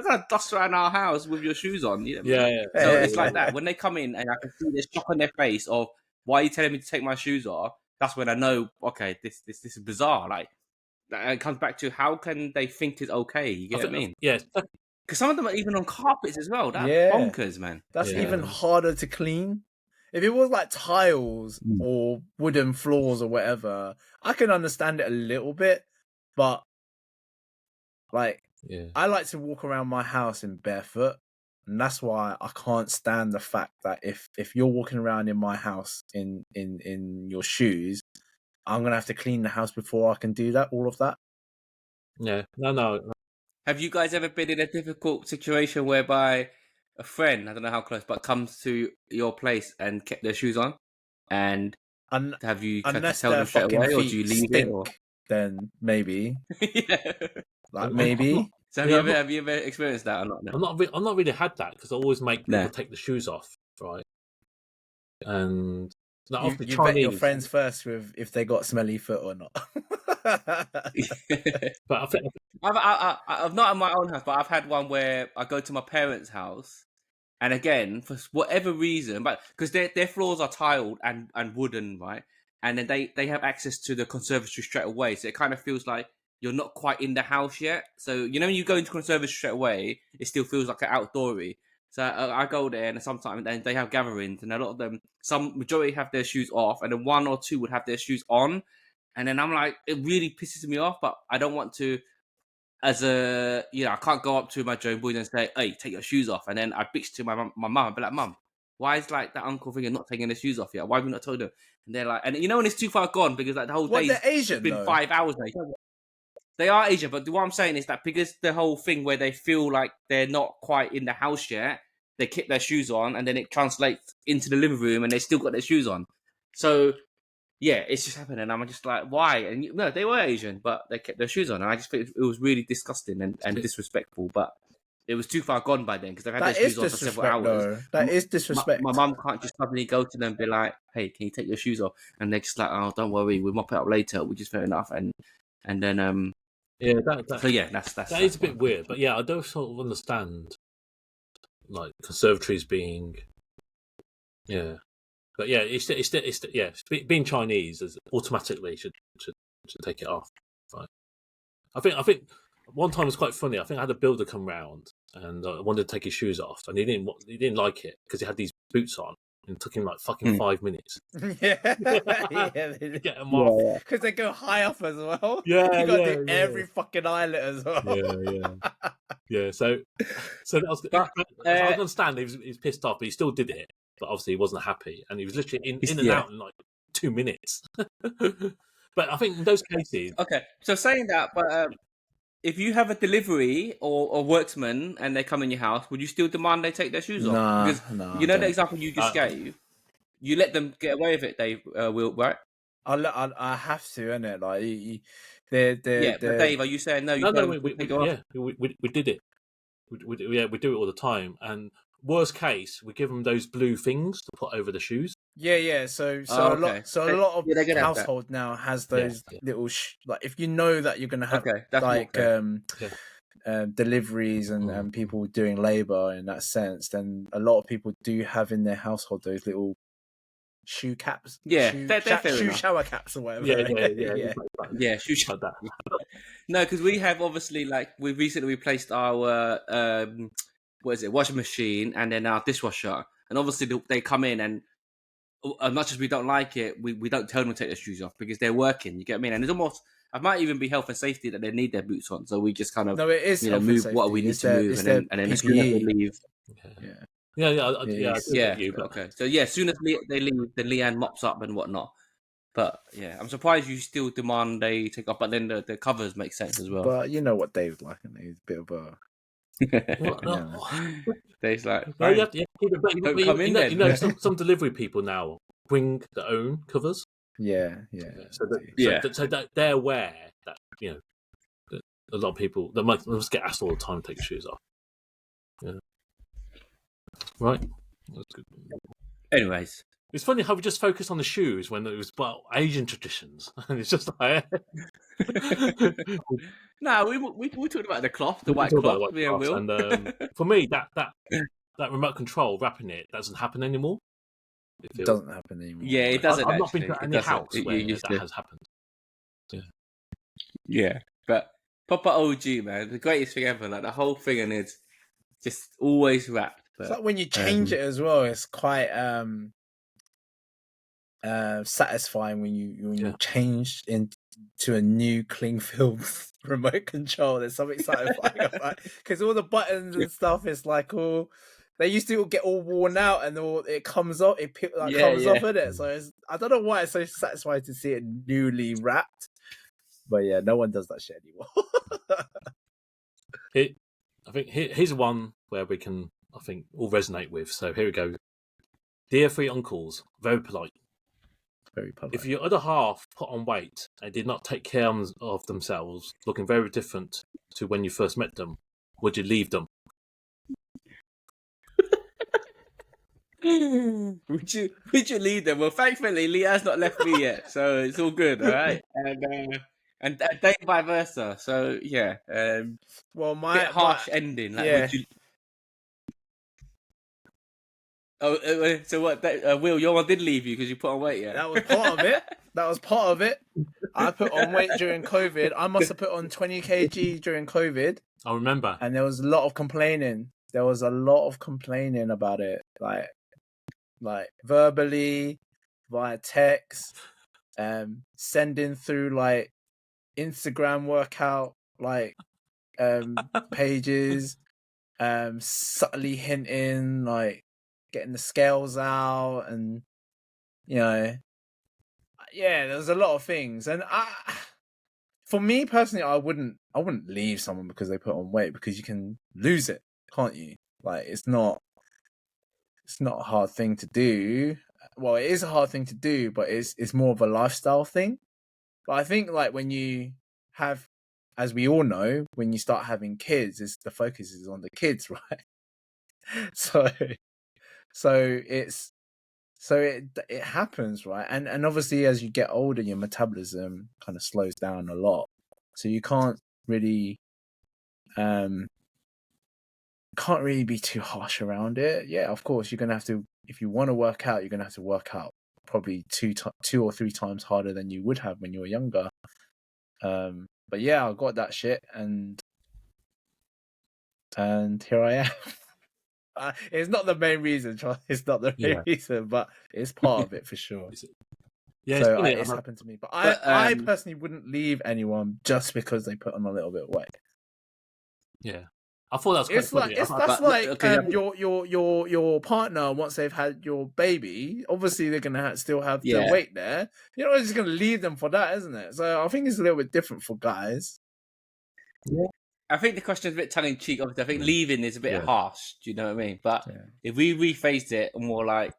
Speaker 2: not gonna dust around our house with your shoes on. You know what I mean? So it's like that. When they come in and I can see the shock on their face of, "Why are you telling me to take my shoes off?" That's when I know, okay, this is bizarre. Like, it comes back to how can they think it's okay? You get what I mean?
Speaker 1: Yeah.
Speaker 2: Because some of them are even on carpets as well. That's bonkers, man.
Speaker 3: That's even harder to clean. If it was like tiles or wooden floors or whatever, I can understand it a little bit. But like, I like to walk around my house in barefoot. And that's why I can't stand the fact that if you're walking around in my house in your shoes, I'm going to have to clean the house before I can do that, all of that.
Speaker 1: Yeah. No.
Speaker 2: Have you guys ever been in a difficult situation whereby a friend, I don't know how close, but comes to your place and kept their shoes on? And have you tried to tell them straight away, or do you leave it? Or?
Speaker 3: Then maybe. Like maybe.
Speaker 2: So have you ever experienced that or not? No?
Speaker 1: I'm not really had that because I always make people take the shoes off, right? And
Speaker 3: you vet your friends first with if they got smelly foot or not.
Speaker 1: But I think
Speaker 2: I've not in my own house, but I've had one where I go to my parents' house, and again for whatever reason, but because their floors are tiled and wooden, right? And then they have access to the conservatory straight away, so it kind of feels like you're not quite in the house yet. So when you go into conservatory straight away, it still feels like an outdoorsy. So I go there, and sometimes they have gatherings, and a lot of them, majority have their shoes off, and then one or two would have their shoes on. And then I'm like, it really pisses me off, but I don't want to, I can't go up to my Joe boys and say, "Hey, take your shoes off." And then I bitch to my mum and be like, "Mum, why is like that uncle thing not taking their shoes off yet? Why have we not told them?" And they're like, and when it's too far gone, because like the whole day
Speaker 3: it's
Speaker 2: been 5 hours now. They are Asian, but what I'm saying is that because the whole thing where they feel like they're not quite in the house yet, they keep their shoes on, and then it translates into the living room, and they still got their shoes on. So, yeah, it's just happened, and I'm just like, why? And no, they were Asian, but they kept their shoes on, and I just think it was really disgusting and disrespectful. But it was too far gone by then because they've had their shoes on for several hours.
Speaker 3: That is disrespect.
Speaker 2: My mum can't just suddenly go to them and be like, "Hey, can you take your shoes off?" And they're just like, "Oh, don't worry, we'll mop it up later," which is fair enough. And then that
Speaker 1: is a bit weird, but yeah, I do sort of understand like conservatories being, but yeah, it's being Chinese is automatically should take it off, right? I think one time was quite funny. I think I had a builder come round and I wanted to take his shoes off, and he didn't like it because he had these boots on. And it took him like fucking 5 minutes.
Speaker 3: Get them off because they go high up as well. You got to do every fucking eyelet as well.
Speaker 1: Yeah. So that was. I understand he was pissed off, but he still did it. But obviously he wasn't happy, and he was literally in and out in like 2 minutes. But I think in those cases,
Speaker 2: okay. So saying that, but if you have a delivery or worksman and they come in your house, would you still demand they take their shoes off?
Speaker 3: Nah,
Speaker 2: Because
Speaker 3: nah.
Speaker 2: you know
Speaker 3: I
Speaker 2: the
Speaker 3: don't.
Speaker 2: example you just gave. You let them get away with it, Dave. Will, right?
Speaker 3: I have to, innit? Like,
Speaker 2: Yeah, but Dave, are you saying no? You
Speaker 1: No,
Speaker 2: don't
Speaker 1: we
Speaker 2: take it off?
Speaker 1: yeah, we did it. We do it all the time. And worst case, we give them those blue things to put over the shoes.
Speaker 3: Yeah. So
Speaker 2: Oh,
Speaker 3: a lot.
Speaker 2: okay.
Speaker 3: So a lot of
Speaker 2: Yeah, they're gonna have that.
Speaker 3: household now has
Speaker 1: Yeah,
Speaker 3: those little like if you know that you're gonna have
Speaker 2: Okay, that's more
Speaker 3: like
Speaker 2: fair.
Speaker 3: deliveries and people doing labor in that sense, then a lot of people do have in their household those little shoe caps.
Speaker 2: Yeah, they're fair
Speaker 3: shoe
Speaker 2: enough.
Speaker 3: shower caps or whatever.
Speaker 1: Yeah.
Speaker 2: Yeah, shoes.
Speaker 1: Like that.
Speaker 2: No, because we have obviously like we recently replaced our washing machine and then our dishwasher, and obviously they come in and as much as we don't like it, we don't tell them to take their shoes off because they're working. You get what I mean? And it's almost it might even be health and safety that they need their boots on, so we just kind of
Speaker 3: No, it is health and
Speaker 2: move
Speaker 3: safety.
Speaker 2: what we need
Speaker 3: It's
Speaker 2: to
Speaker 3: their-
Speaker 2: move,
Speaker 3: it's
Speaker 2: and then as soon as they
Speaker 3: PPE.
Speaker 2: leave.
Speaker 3: Yeah.
Speaker 1: I agree with you, but
Speaker 2: Okay. So yeah, as soon as they leave, then Leanne mops up and whatnot. But yeah, I'm surprised you still demand they take off. But then the covers make sense as well.
Speaker 3: But you know what Dave's like, and he's a bit of a
Speaker 2: Dave's like,
Speaker 1: no, you have to keep it. But
Speaker 2: Don't come in then.
Speaker 1: you know, some delivery people now bring their own covers.
Speaker 3: yeah.
Speaker 1: So that they're aware that that a lot of people they must get asked all the time to take your shoes off. Yeah. Right. That's good.
Speaker 2: Anyways,
Speaker 1: It's funny how we just focus on the shoes when it was about Asian traditions, and it's just like
Speaker 2: no, we talked about the cloth, the white
Speaker 1: talk about
Speaker 2: cloth.
Speaker 1: the white cloth, and for me, that remote control wrapping it doesn't happen anymore.
Speaker 3: It doesn't happen anymore.
Speaker 2: Yeah, it doesn't.
Speaker 1: I've not been to any house where that has happened.
Speaker 2: Yeah, but Papa OG, man, the greatest thing ever. Like the whole thing, and it's just always wrapped. But,
Speaker 3: it's like when you change it as well. It's quite satisfying when you change into a new cling film remote control. There's something satisfying about it because all the buttons and stuff is like all. They used to get all worn out and all it comes off. It comes off in it. So I don't know why it's so satisfying to see it newly wrapped. But yeah, no one does that shit anymore.
Speaker 1: I think here's one where we can, I think, all resonate with. So here we go. Dear three uncles, very polite.
Speaker 3: Very polite.
Speaker 1: If your other half put on weight and did not take care of themselves, looking very different to when you first met them, would you leave them?
Speaker 2: Would you leave them? Well, thankfully, Leah's not left me yet, so it's all good, all right. And Dave vice versa. So yeah,
Speaker 3: well,
Speaker 2: bit harsh ending. Like,
Speaker 3: yeah.
Speaker 2: would you... Oh, so what? Will, your one did leave you because you put on weight, yeah?
Speaker 3: That was part of it. I put on weight during COVID. I must have put on 20 kg during COVID.
Speaker 1: I remember.
Speaker 3: And there was a lot of complaining. There was a lot of complaining about it, like verbally, via text, sending through like Instagram workout pages, subtly hinting like getting the scales out, and there was a lot of things. And for me personally, I wouldn't leave someone because they put on weight, because you can lose it, can't you? Like it's not a hard thing to do. Well, it is a hard thing to do, but it's more of a lifestyle thing. But I think like when you have, as we all know, when you start having kids, the focus is on the kids, right? So it happens, right? And obviously as you get older, your metabolism kind of slows down a lot. So you can't really be too harsh around it. Yeah, of course, you're going to have to, if you want to work out, you're going to have to work out probably two or three times harder than you would have when you were younger. But yeah, I got that shit, and here I am. It's not the main reason, it's not the main reason, but it's part of it for sure.
Speaker 1: Yeah,
Speaker 3: so it's happened to me. But I personally wouldn't leave anyone just because they put on a little bit of weight.
Speaker 1: Yeah. I thought that was quite
Speaker 3: funny. Your partner, once they've had your baby, obviously they're gonna still have the weight there. You're not just gonna leave them for that, isn't it? So I think it's a little bit different for guys.
Speaker 2: I think the question is a bit tongue in cheek. Obviously, I think leaving is a bit
Speaker 1: Yeah.
Speaker 2: harsh. Do you know what I mean? But
Speaker 3: Yeah.
Speaker 2: if we rephrased it more like,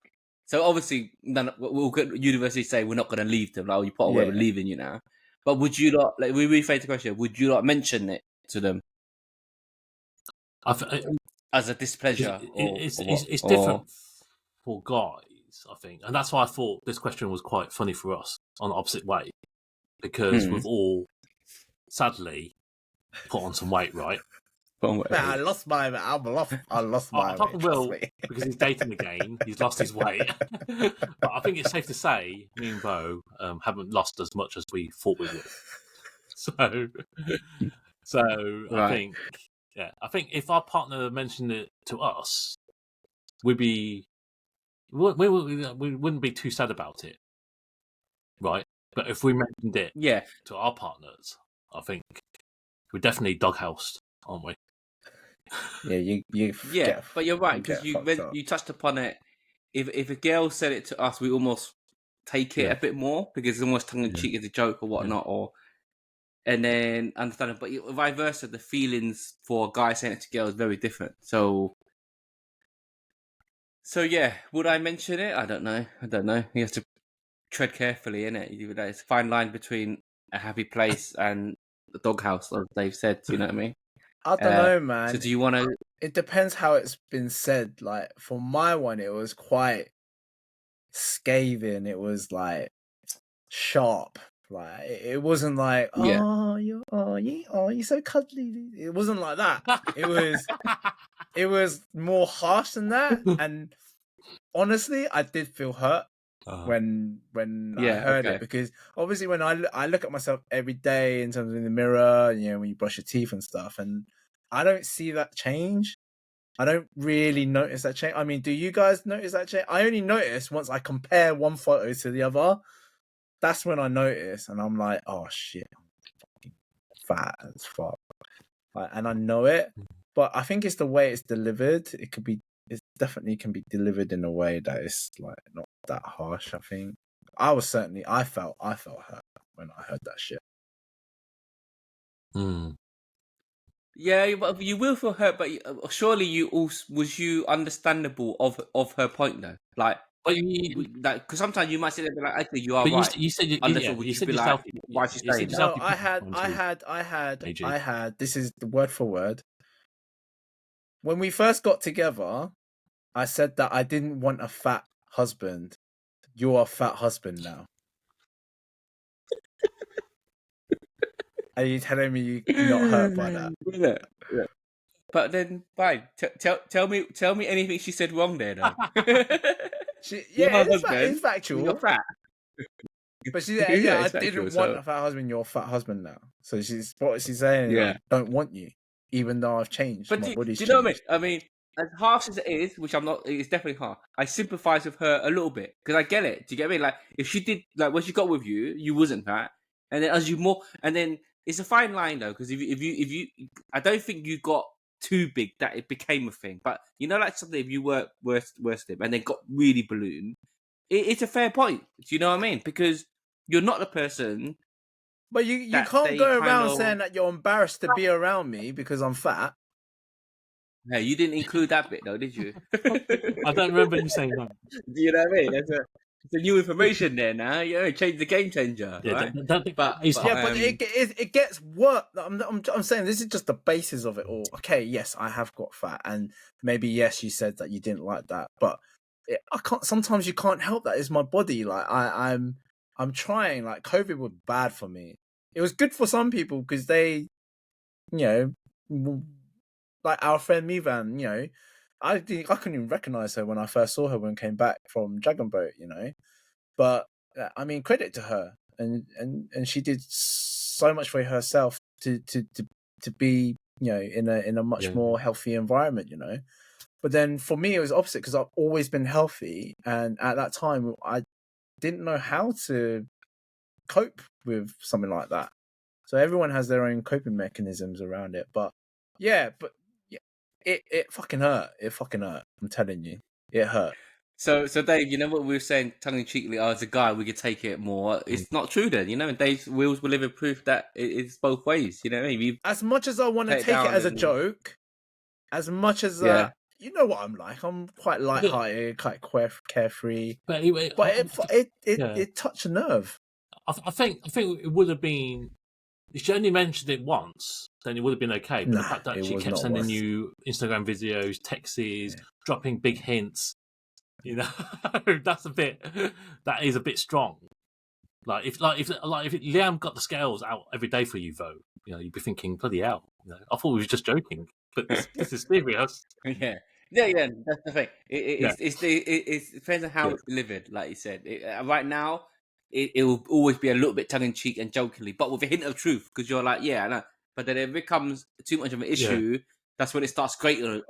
Speaker 2: so obviously, we'll university say we're not going to leave them. Like, oh, you put away, we're leaving you now. But would you not, like, we rephrase the question, would you not mention it to them as a displeasure?
Speaker 1: It's different for guys, I think. And that's why I thought this question was quite funny for us on the opposite way. Because we've all, sadly, put on some weight, right?
Speaker 3: I lost my
Speaker 1: Apart from Will, because he's dating again, he's lost his weight. But I think it's safe to say me and Bo haven't lost as much as we thought we would. So right. I think if our partner mentioned it to us, we wouldn't be too sad about it, right? But if we mentioned it to our partners, I think we're definitely doghoused, aren't we?
Speaker 3: Yeah,
Speaker 2: but you're right, because you touched upon it. If a girl said it to us, we almost take it a bit more because it's almost tongue in cheek as a joke or whatnot, and then understand it. But vice versa, the feelings for a guy saying it to girls is very different. So yeah, would I mention it? I don't know. You have to tread carefully, innit? It's a fine line between a happy place and the doghouse, as Dave said. You know what I mean?
Speaker 3: I don't know, man.
Speaker 2: So do you want to?
Speaker 3: It depends how it's been said. Like for my one, it was quite scathing. It was like sharp. Like it wasn't like, you're so cuddly. It wasn't like that. It was more harsh than that. And honestly, I did feel hurt when I heard it, because obviously when I look at myself every day in terms of in the mirror, you know, when you brush your teeth and stuff, and I don't see that change. I don't really notice that change. I mean, do you guys notice that change? I only notice once I compare one photo to the other. That's when I notice, and I'm like, oh shit, I'm fucking fat as fuck. Like, and I know it, but I think it's the way it's delivered. It definitely can be delivered in a way that is like not that harsh. I think I felt hurt when I heard that shit.
Speaker 2: Yeah, but you will feel hurt. But surely was you understandable of her point though? Like, because sometimes you might say that, like, actually, you are right.
Speaker 1: You said
Speaker 2: you said yourself. Why is she saying that?
Speaker 3: No, I had. This is the word for word. When we first got together, I said that I didn't want a fat husband. You're a fat husband now. Are you telling me you're not hurt by that?
Speaker 2: Yeah. But then, fine. Tell me anything she said wrong there, though.
Speaker 3: It's factual.
Speaker 2: You're fat.
Speaker 3: But she said, I didn't want a fat husband. You're a fat husband now. So what she's saying, I don't want you, even though I've changed.
Speaker 2: But do you know what I mean? As harsh as it is, which I'm not, it's definitely harsh. I sympathise with her a little bit because I get it. Do you get me? Like, if she did, like, when she got with you, you wasn't fat, and then and then it's a fine line though, because if you, I don't think you got too big that it became a thing. But you know, like something, if you were worse and then got really ballooned, it's a fair point. Do you know what I mean? Because you're not the person.
Speaker 3: But you can't go around saying that you're embarrassed to be around me because I'm fat.
Speaker 2: Hey, you didn't include that bit though, did you?
Speaker 1: I don't remember you saying that.
Speaker 2: Do you know what I mean? It's a new information there now. You change the game changer. Yeah, right?
Speaker 3: But it gets worse. I'm saying this is just the basis of it all. Okay, yes, I have got fat, and maybe yes, you said that you didn't like that, but I can't. Sometimes you can't help that. It's my body. Like I'm trying. Like COVID was bad for me. It was good for some people because they, you know, like our friend Mivan, you know, I couldn't even recognize her when I first saw her when I came back from Dragon Boat, you know. But I mean, credit to her, and she did so much for herself to be, you know, in a much more healthy environment, you know. But then for me, it was opposite because I've always been healthy, and at that time, I didn't know how to cope with something like that. So everyone has their own coping mechanisms around it. But it fucking hurt. It fucking hurt. I'm telling you, it hurt.
Speaker 2: So Dave, you know what we were saying tongue in cheekly? Oh, as a guy, we could take it more. It's not true, then. You know, and Dave's Wills will live in proof that it's both ways. You know what I mean? You
Speaker 3: As much as I want to
Speaker 2: take it
Speaker 3: take it
Speaker 2: down
Speaker 3: as a
Speaker 2: and
Speaker 3: joke, as much as
Speaker 2: yeah,
Speaker 3: you know what I'm like. I'm quite light-hearted, quite carefree.
Speaker 1: But anyway,
Speaker 3: But
Speaker 1: yeah,
Speaker 3: it touched a nerve.
Speaker 1: I think it would have been. If she only mentioned it once, then it would have been okay. But the
Speaker 3: Nah,
Speaker 1: fact that
Speaker 3: it
Speaker 1: she
Speaker 3: was
Speaker 1: kept
Speaker 3: not
Speaker 1: sending
Speaker 3: worth.
Speaker 1: you Instagram videos, texts, dropping big hints, you know, that is a bit strong. Like if Liam got the scales out every day for you, though, you know, you'd be thinking, bloody hell, you know, I thought we was just joking, but this is serious.
Speaker 2: yeah. Yeah, that's the thing.
Speaker 1: Yeah,
Speaker 2: It depends on how
Speaker 1: yeah,
Speaker 2: it's delivered. Like you said, right now, it will always be a little bit tongue in cheek and jokingly, but with a hint of truth, because you're like, yeah, I know. But then it becomes too much of an
Speaker 1: yeah.
Speaker 2: issue. That's when it starts grating.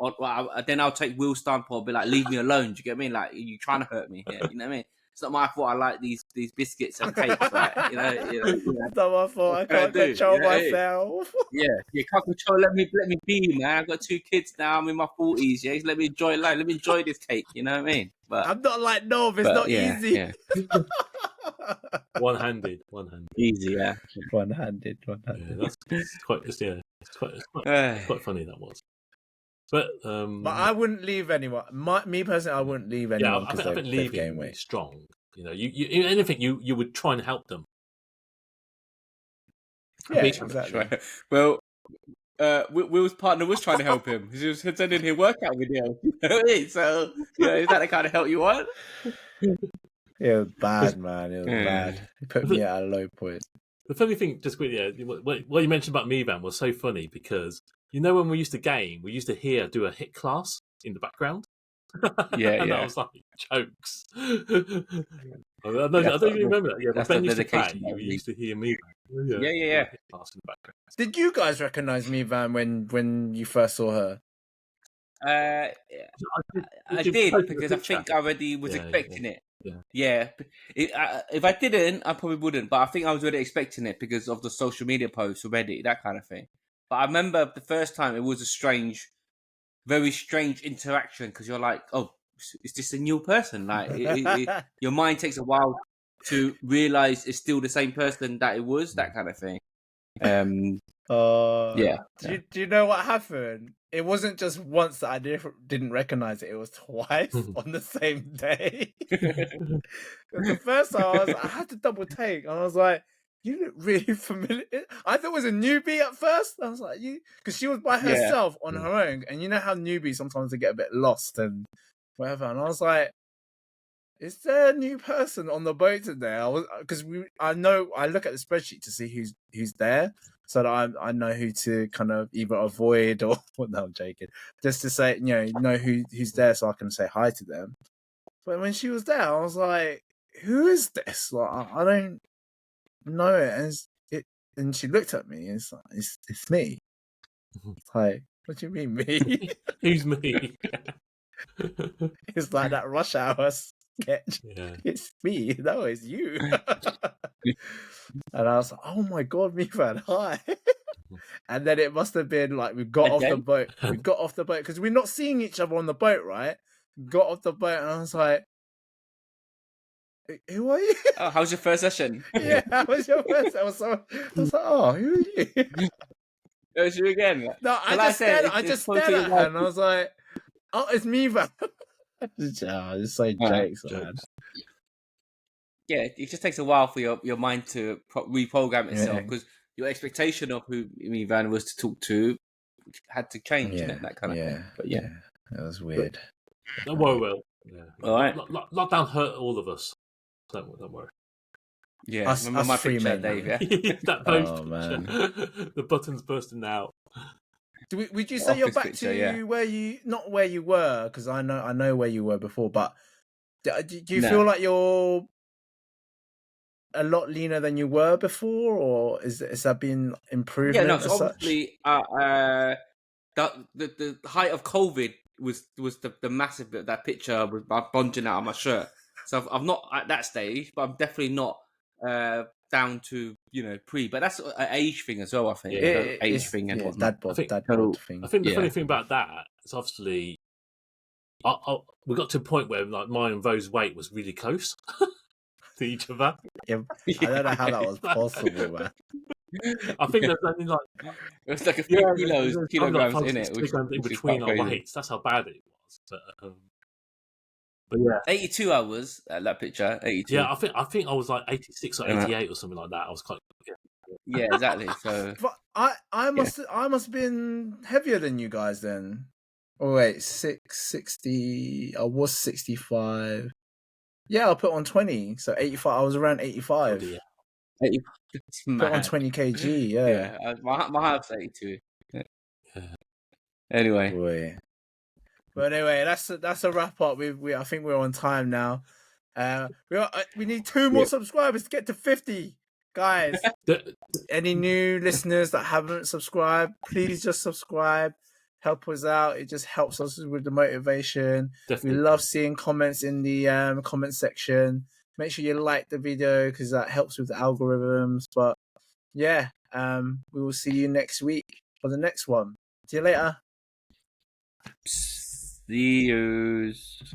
Speaker 2: Then I'll take Will's standpoint, be like, leave me alone. Do you get me? Like, you trying to hurt me here? You know what I mean? It's not my fault. I like these biscuits and cakes, right?
Speaker 3: It's not my fault. I
Speaker 2: What can I
Speaker 3: can't
Speaker 2: do?
Speaker 3: control
Speaker 2: You know what I mean?
Speaker 3: myself.
Speaker 2: Yeah, can't control. Let me be, man. I've got 2 kids now. I'm in my 40s. Yeah, just let me enjoy life. Let me enjoy this cake. You know what I mean?
Speaker 3: I'm not like Nov. It's not easy.
Speaker 2: Yeah,
Speaker 1: One-handed.
Speaker 2: easy. Yeah.
Speaker 3: One-handed.
Speaker 1: Yeah, that's it's quite funny that was. But
Speaker 3: I wouldn't leave anyone. Me personally, I wouldn't leave
Speaker 1: yeah,
Speaker 3: anyone
Speaker 1: I
Speaker 3: because
Speaker 1: think
Speaker 3: they've
Speaker 1: leaving
Speaker 3: gained weight.
Speaker 1: strong. You know, you anything you would try and help them.
Speaker 3: Yeah, exactly.
Speaker 2: Right. Well, Will's partner was trying to help him. He was sending him workout videos. You know what I mean? So, is that the kind of help you want?
Speaker 3: It was bad, man. It was bad. It put me at a low point.
Speaker 1: The funny thing, just quickly, what you mentioned about Mivan was so funny because you know when we used to game, we used to do a hit class in the background.
Speaker 2: Yeah,
Speaker 1: and
Speaker 2: yeah.
Speaker 1: that was like jokes. I don't even remember that. Yeah, but
Speaker 2: That's
Speaker 1: Ben
Speaker 2: the
Speaker 1: used to play.
Speaker 2: dedication.
Speaker 1: We used to hear Mivan.
Speaker 2: Yeah.
Speaker 1: Hit class in the background.
Speaker 3: Did you guys recognize me, Van, when you first saw her?
Speaker 2: I did because I think I already was expecting it. Yeah. If I didn't, I probably wouldn't. But I think I was already expecting it because of the social media posts already, that kind of thing. But I remember the first time it was a very strange interaction because you're like, oh, is this a new person? Like, your mind takes a while to realize it's still the same person that it was, that kind of thing. Yeah.
Speaker 3: Do you know what happened? It wasn't just once that I didn't recognize it. It was twice on the same day. The first time I had to double take, and I was like, "You look really familiar." I thought it was a newbie at first. I was like, "You," because she was by herself on her own, and you know how newbies sometimes they get a bit lost and whatever. And I was like, "Is there a new person on the boat today?" I look at the spreadsheet to see who's there, so that I know who to kind of either avoid or no, I'm joking. Just to say, know who's there so I can say hi to them. But when she was there, I was like, "Who is this? Like, I don't know it." And she looked at me and it's like, it's me. It's like, what do you mean me?
Speaker 1: Who's me?
Speaker 3: It's like that Rush Hour sketch.
Speaker 1: Yeah.
Speaker 3: It's me. No, it's you. And I was like, oh my God, Mivan, hi. And then it must have been like we got off the boat because we're not seeing each other on the boat, right? Got off the boat and I was like, who are you?
Speaker 2: Oh, how was your first session?
Speaker 3: Yeah, how was your first? I was like, oh, who are you?
Speaker 2: It was you again.
Speaker 3: No, I just stared at her and I was like, oh, it's Mivan. It's so jokes, man.
Speaker 2: Yeah, it just takes a while for your mind to reprogram itself because your expectation of who Mivan was to talk to had to change, that kind of thing. But yeah,
Speaker 3: that was weird.
Speaker 1: Don't worry, Will. Yeah.
Speaker 2: All right.
Speaker 1: Lockdown hurt all of us. Don't worry.
Speaker 2: Yeah, remember my picture, Dave. Yeah.
Speaker 1: That post picture. The buttons bursting out.
Speaker 3: Would you say you're back to where you were? Because I know where you were before, but do you feel like you're a lot leaner than you were before, or has that been improved?
Speaker 2: Yeah, no. So obviously, the height of COVID was the massive bit. That picture was bulging out of my shirt. So I'm not at that stage, but I'm definitely not down to pre. But that's an age thing as well. I think age thing and whatnot.
Speaker 3: Dad bod thing.
Speaker 1: I think the funny thing about that is obviously we got to a point where like mine and Vo's weight was really close to each other.
Speaker 3: Yeah, I don't know how that was possible, man.
Speaker 1: I think there's only like
Speaker 2: It was like a few
Speaker 1: there's
Speaker 2: kilograms
Speaker 1: like
Speaker 2: in it, which
Speaker 1: kilograms in
Speaker 2: is
Speaker 1: between
Speaker 2: quite
Speaker 1: our
Speaker 2: crazy.
Speaker 1: weights. That's how bad it was. But yeah,
Speaker 2: 82 hours at that picture. 82.
Speaker 1: yeah. I think I was like 86 or 88 or something like that. I was quite.
Speaker 2: Yeah, exactly. So
Speaker 3: But I must have been heavier than you guys then. Oh wait, 660. I was 65. Yeah, I'll put on 20. So 85. I was around 85.
Speaker 1: Yeah.
Speaker 2: it's
Speaker 3: Put
Speaker 2: mad.
Speaker 3: on 20 kg. Yeah.
Speaker 2: My height's 82. Yeah. Anyway,
Speaker 3: Boy. But anyway, that's a wrap up. We I think we're on time now. We need 2 more subscribers to get to 50, guys. Any new listeners that haven't subscribed, please just subscribe. Help us out. It just helps us with the motivation.
Speaker 1: Definitely.
Speaker 3: We love seeing comments in the comment section. Make sure you like the video because that helps with the algorithms. But yeah, we will see you next week for the next one. See you later.
Speaker 2: see yous.